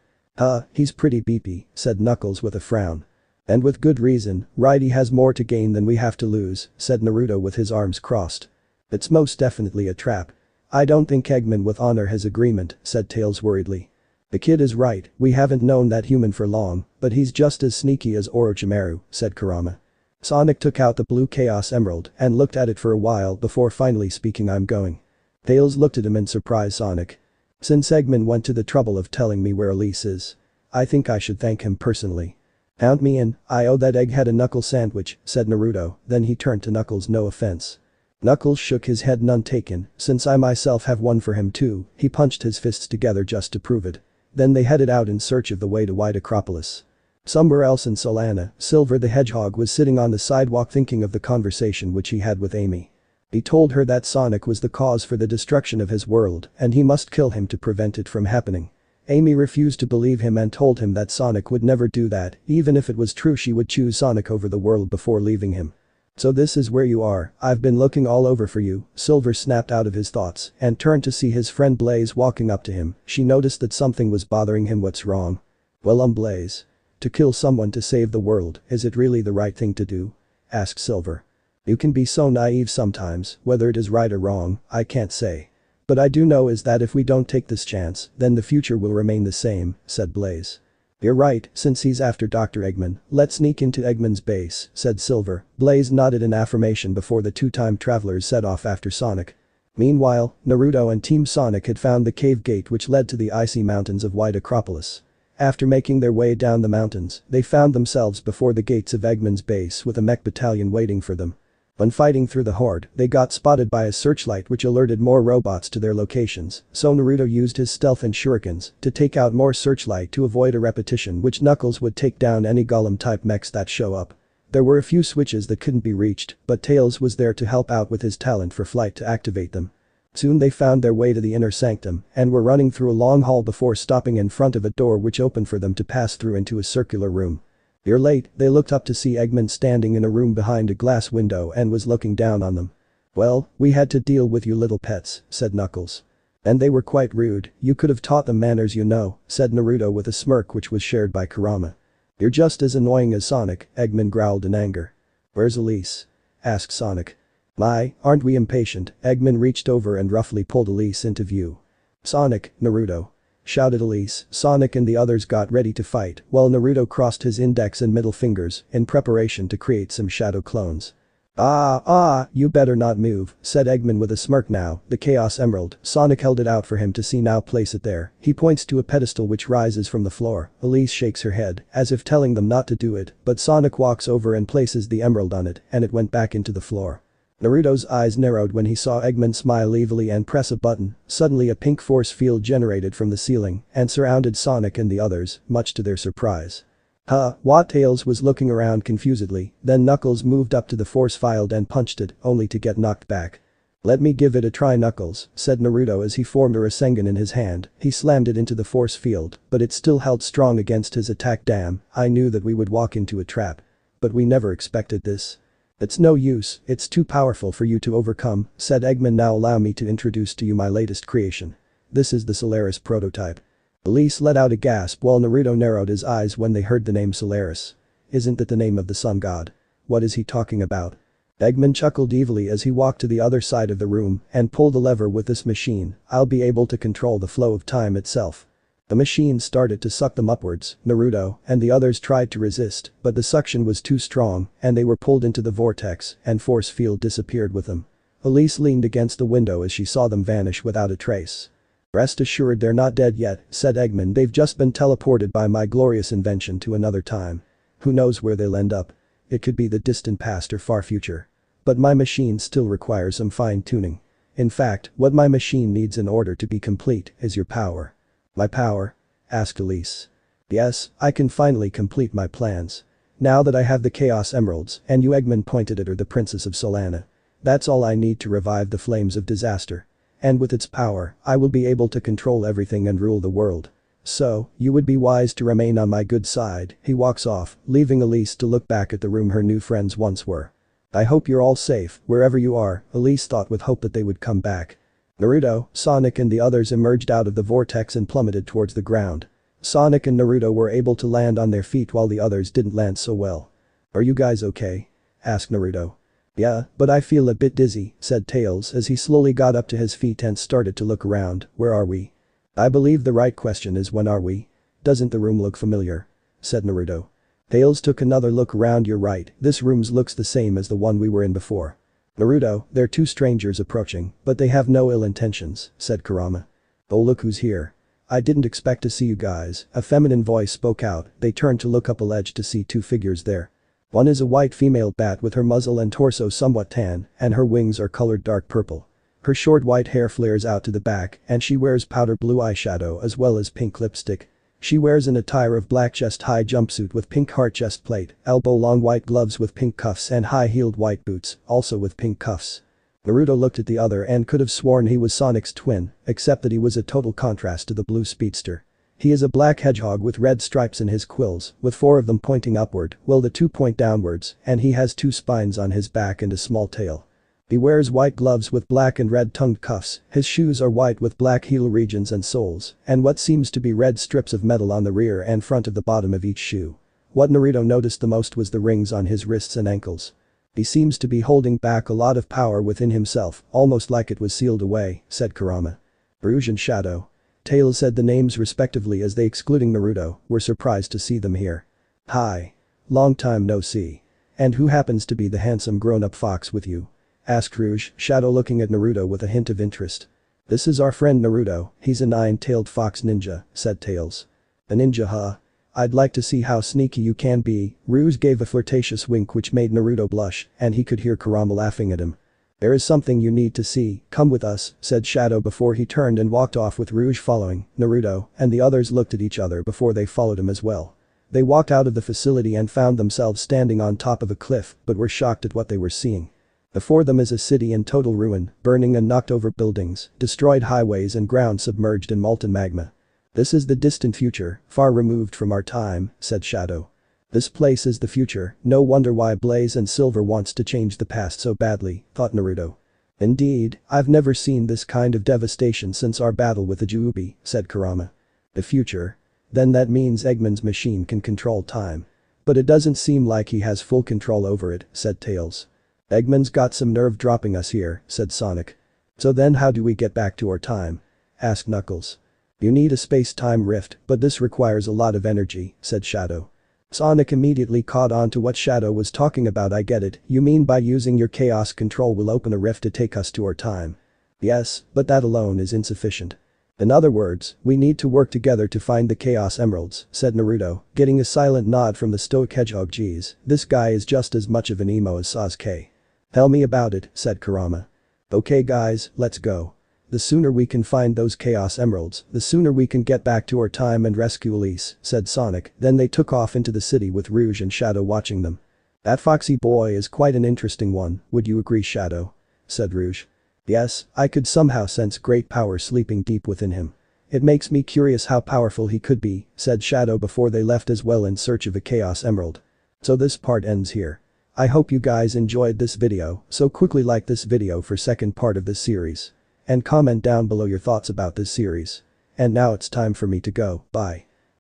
Speaker 1: He's pretty beepy," said Knuckles with a frown. "And with good reason, right, he has more to gain than we have to lose," said Naruto with his arms crossed. "It's most definitely a trap." "I don't think Eggman would honor his agreement," said Tails worriedly. "The kid is right, we haven't known that human for long, but he's just as sneaky as Orochimaru," said Kurama. Sonic took out the blue Chaos Emerald and looked at it for a while before finally speaking. "I'm going." Tails looked at him in surprise. "Sonic? Since Eggman went to the trouble of telling me where Elise is, I think I should thank him personally." "Count me in, I owe that egghead a knuckle sandwich," said Naruto, then he turned to Knuckles. "No offense." Knuckles shook his head. "None taken, since I myself have one for him too." He punched his fists together just to prove it. Then they headed out in search of the way to White Acropolis. Somewhere else in Solana, Silver the Hedgehog was sitting on the sidewalk thinking of the conversation which he had with Amy. He told her that Sonic was the cause for the destruction of his world and he must kill him to prevent it from happening. Amy refused to believe him and told him that Sonic would never do that. Even if it was true, she would choose Sonic over the world before leaving him. "So this is where you are, I've been looking all over for you." Silver snapped out of his thoughts and turned to see his friend Blaze walking up to him. She noticed that something was bothering him. "What's wrong?" "Well, Blaze. To kill someone to save the world, is it really the right thing to do?" asked Silver. "You can be so naive sometimes. Whether it is right or wrong, I can't say. But I do know is that if we don't take this chance, then the future will remain the same," said Blaze. "You're right, since he's after Dr. Eggman, let's sneak into Eggman's base," said Silver. Blaze nodded in affirmation before the 2 time travelers set off after Sonic. Meanwhile, Naruto and Team Sonic had found the cave gate which led to the icy mountains of White Acropolis. After making their way down the mountains, they found themselves before the gates of Eggman's base with a mech battalion waiting for them. When fighting through the horde, they got spotted by a searchlight which alerted more robots to their locations, so Naruto used his stealth and shurikens to take out more searchlight to avoid a repetition, which Knuckles would take down any golem-type mechs that show up. There were a few switches that couldn't be reached, but Tails was there to help out with his talent for flight to activate them. Soon they found their way to the inner sanctum and were running through a long hall before stopping in front of a door which opened for them to pass through into a circular room. "You're late," they looked up to see Eggman standing in a room behind a glass window and was looking down on them. "Well, we had to deal with you little pets," said Knuckles. "And they were quite rude, you could have taught them manners you know," said Naruto with a smirk which was shared by Kurama. "You're just as annoying as Sonic," Eggman growled in anger. "Where's Elise?" asked Sonic. "My, aren't we impatient," Eggman reached over and roughly pulled Elise into view. "Sonic, Naruto!" shouted Elise. Sonic and the others got ready to fight while Naruto crossed his index and middle fingers in preparation to create some shadow clones. You better not move," said Eggman with a smirk. "Now, the Chaos Emerald." Sonic held it out for him to see. "Now place it there." He points to a pedestal which rises from the floor. Elise shakes her head as if telling them not to do it, but Sonic walks over and places the emerald on it and it went back into the floor. Naruto's eyes narrowed when he saw Eggman smile evilly and press a button. Suddenly a pink force field generated from the ceiling and surrounded Sonic and the others, much to their surprise. What? Tails was looking around confusedly, then Knuckles moved up to the force field and punched it, only to get knocked back. "Let me give it a try, Knuckles," said Naruto as he formed a Rasengan in his hand. He slammed it into the force field, but it still held strong against his attack. "Damn, I knew that we would walk into a trap. But we never expected this." "It's no use, it's too powerful for you to overcome," said Eggman. "Now allow me to introduce to you my latest creation. This is the Solaris prototype." Elise let out a gasp while Naruto narrowed his eyes when they heard the name Solaris. "Isn't that the name of the sun god? What is he talking about?" Eggman chuckled evilly as he walked to the other side of the room and pulled the lever. "With this machine, I'll be able to control the flow of time itself." The machine started to suck them upwards. Naruto and the others tried to resist, but the suction was too strong and they were pulled into the vortex and force field disappeared with them. Elise leaned against the window as she saw them vanish without a trace. "Rest assured they're not dead yet," said Eggman. "They've just been teleported by my glorious invention to another time. Who knows where they'll end up? It could be the distant past or far future. But my machine still requires some fine-tuning. In fact, what my machine needs in order to be complete is your power." "My power?" asked Elise. "Yes, I can finally complete my plans. Now that I have the Chaos Emeralds and you," Eggman pointed at her, "the Princess of Solana. That's all I need to revive the flames of disaster. And with its power, I will be able to control everything and rule the world. So, you would be wise to remain on my good side." He walks off, leaving Elise to look back at the room her new friends once were. "I hope you're all safe, wherever you are," Elise thought with hope that they would come back. Naruto, Sonic and the others emerged out of the vortex and plummeted towards the ground. Sonic and Naruto were able to land on their feet while the others didn't land so well. "Are you guys okay?" asked Naruto. "Yeah, but I feel a bit dizzy," said Tails as he slowly got up to his feet and started to look around. "Where are we?" "I believe the right question is when are we? Doesn't the room look familiar?" said Naruto. Tails took another look around. "You're right, this room looks the same as the one we were in before." "Naruto, they're two strangers approaching, but they have no ill intentions," said Kurama. "Oh, look who's here. I didn't expect to see you guys," a feminine voice spoke out. They turned to look up a ledge to see two figures there. One is a white female bat with her muzzle and torso somewhat tan, and her wings are colored dark purple. Her short white hair flares out to the back and she wears powder blue eyeshadow as well as pink lipstick. She wears an attire of black chest-high jumpsuit with pink heart chest plate, elbow-long white gloves with pink cuffs and high-heeled white boots, also with pink cuffs. Naruto looked at the other and could have sworn he was Sonic's twin, except that he was a total contrast to the blue speedster. He is a black hedgehog with red stripes in his quills, with 4 of them pointing upward, while the 2 point downwards, and he has 2 spines on his back and a small tail. He wears white gloves with black and red tongued cuffs, his shoes are white with black heel regions and soles, and what seems to be red strips of metal on the rear and front of the bottom of each shoe. What Naruto noticed the most was the rings on his wrists and ankles. "He seems to be holding back a lot of power within himself, almost like it was sealed away," said Kurama. "Rouge and Shadow." Tails said the names respectively as they, excluding Naruto, were surprised to see them here. "Hi. Long time no see. And who happens to be the handsome grown-up fox with you?" asked Rouge, Shadow looking at Naruto with a hint of interest. "This is our friend Naruto, he's a 9-tailed fox ninja," said Tails. "A ninja, huh? I'd like to see how sneaky you can be." Rouge gave a flirtatious wink which made Naruto blush, and he could hear Kurama laughing at him. "There is something you need to see, come with us," said Shadow before he turned and walked off with Rouge following. Naruto and the others looked at each other before they followed him as well. They walked out of the facility and found themselves standing on top of a cliff but were shocked at what they were seeing. Before them is a city in total ruin, burning and knocked over buildings, destroyed highways and ground submerged in molten magma. This is the distant future, far removed from our time, said Shadow. This place is the future, no wonder why Blaze and Silver wants to change the past so badly, thought Naruto. Indeed, I've never seen this kind of devastation since our battle with the Juubi, said Kurama. The future? Then that means Eggman's machine can control time. But it doesn't seem like he has full control over it, said Tails. Eggman's got some nerve dropping us here, said Sonic. So then how do we get back to our time? Asked Knuckles. You need a space-time rift, but this requires a lot of energy, said Shadow. Sonic immediately caught on to what Shadow was talking about. I get it, you mean by using your chaos control will open a rift to take us to our time. Yes, but that alone is insufficient. In other words, we need to work together to find the Chaos Emeralds, said Naruto, getting a silent nod from the stoic hedgehog. Geez, this guy is just as much of an emo as Sasuke. Tell me about it, said Kurama. Okay guys, let's go. The sooner we can find those Chaos Emeralds, the sooner we can get back to our time and rescue Elise, said Sonic. Then they took off into the city with Rouge and Shadow watching them. That foxy boy is quite an interesting one, would you agree, Shadow? Said Rouge. Yes, I could somehow sense great power sleeping deep within him. It makes me curious how powerful he could be, said Shadow before they left as well in search of a Chaos Emerald. So this part ends here. I hope you guys enjoyed this video, so quickly like this video for second part of this series. And comment down below your thoughts about this series. And now it's time for me to go, bye.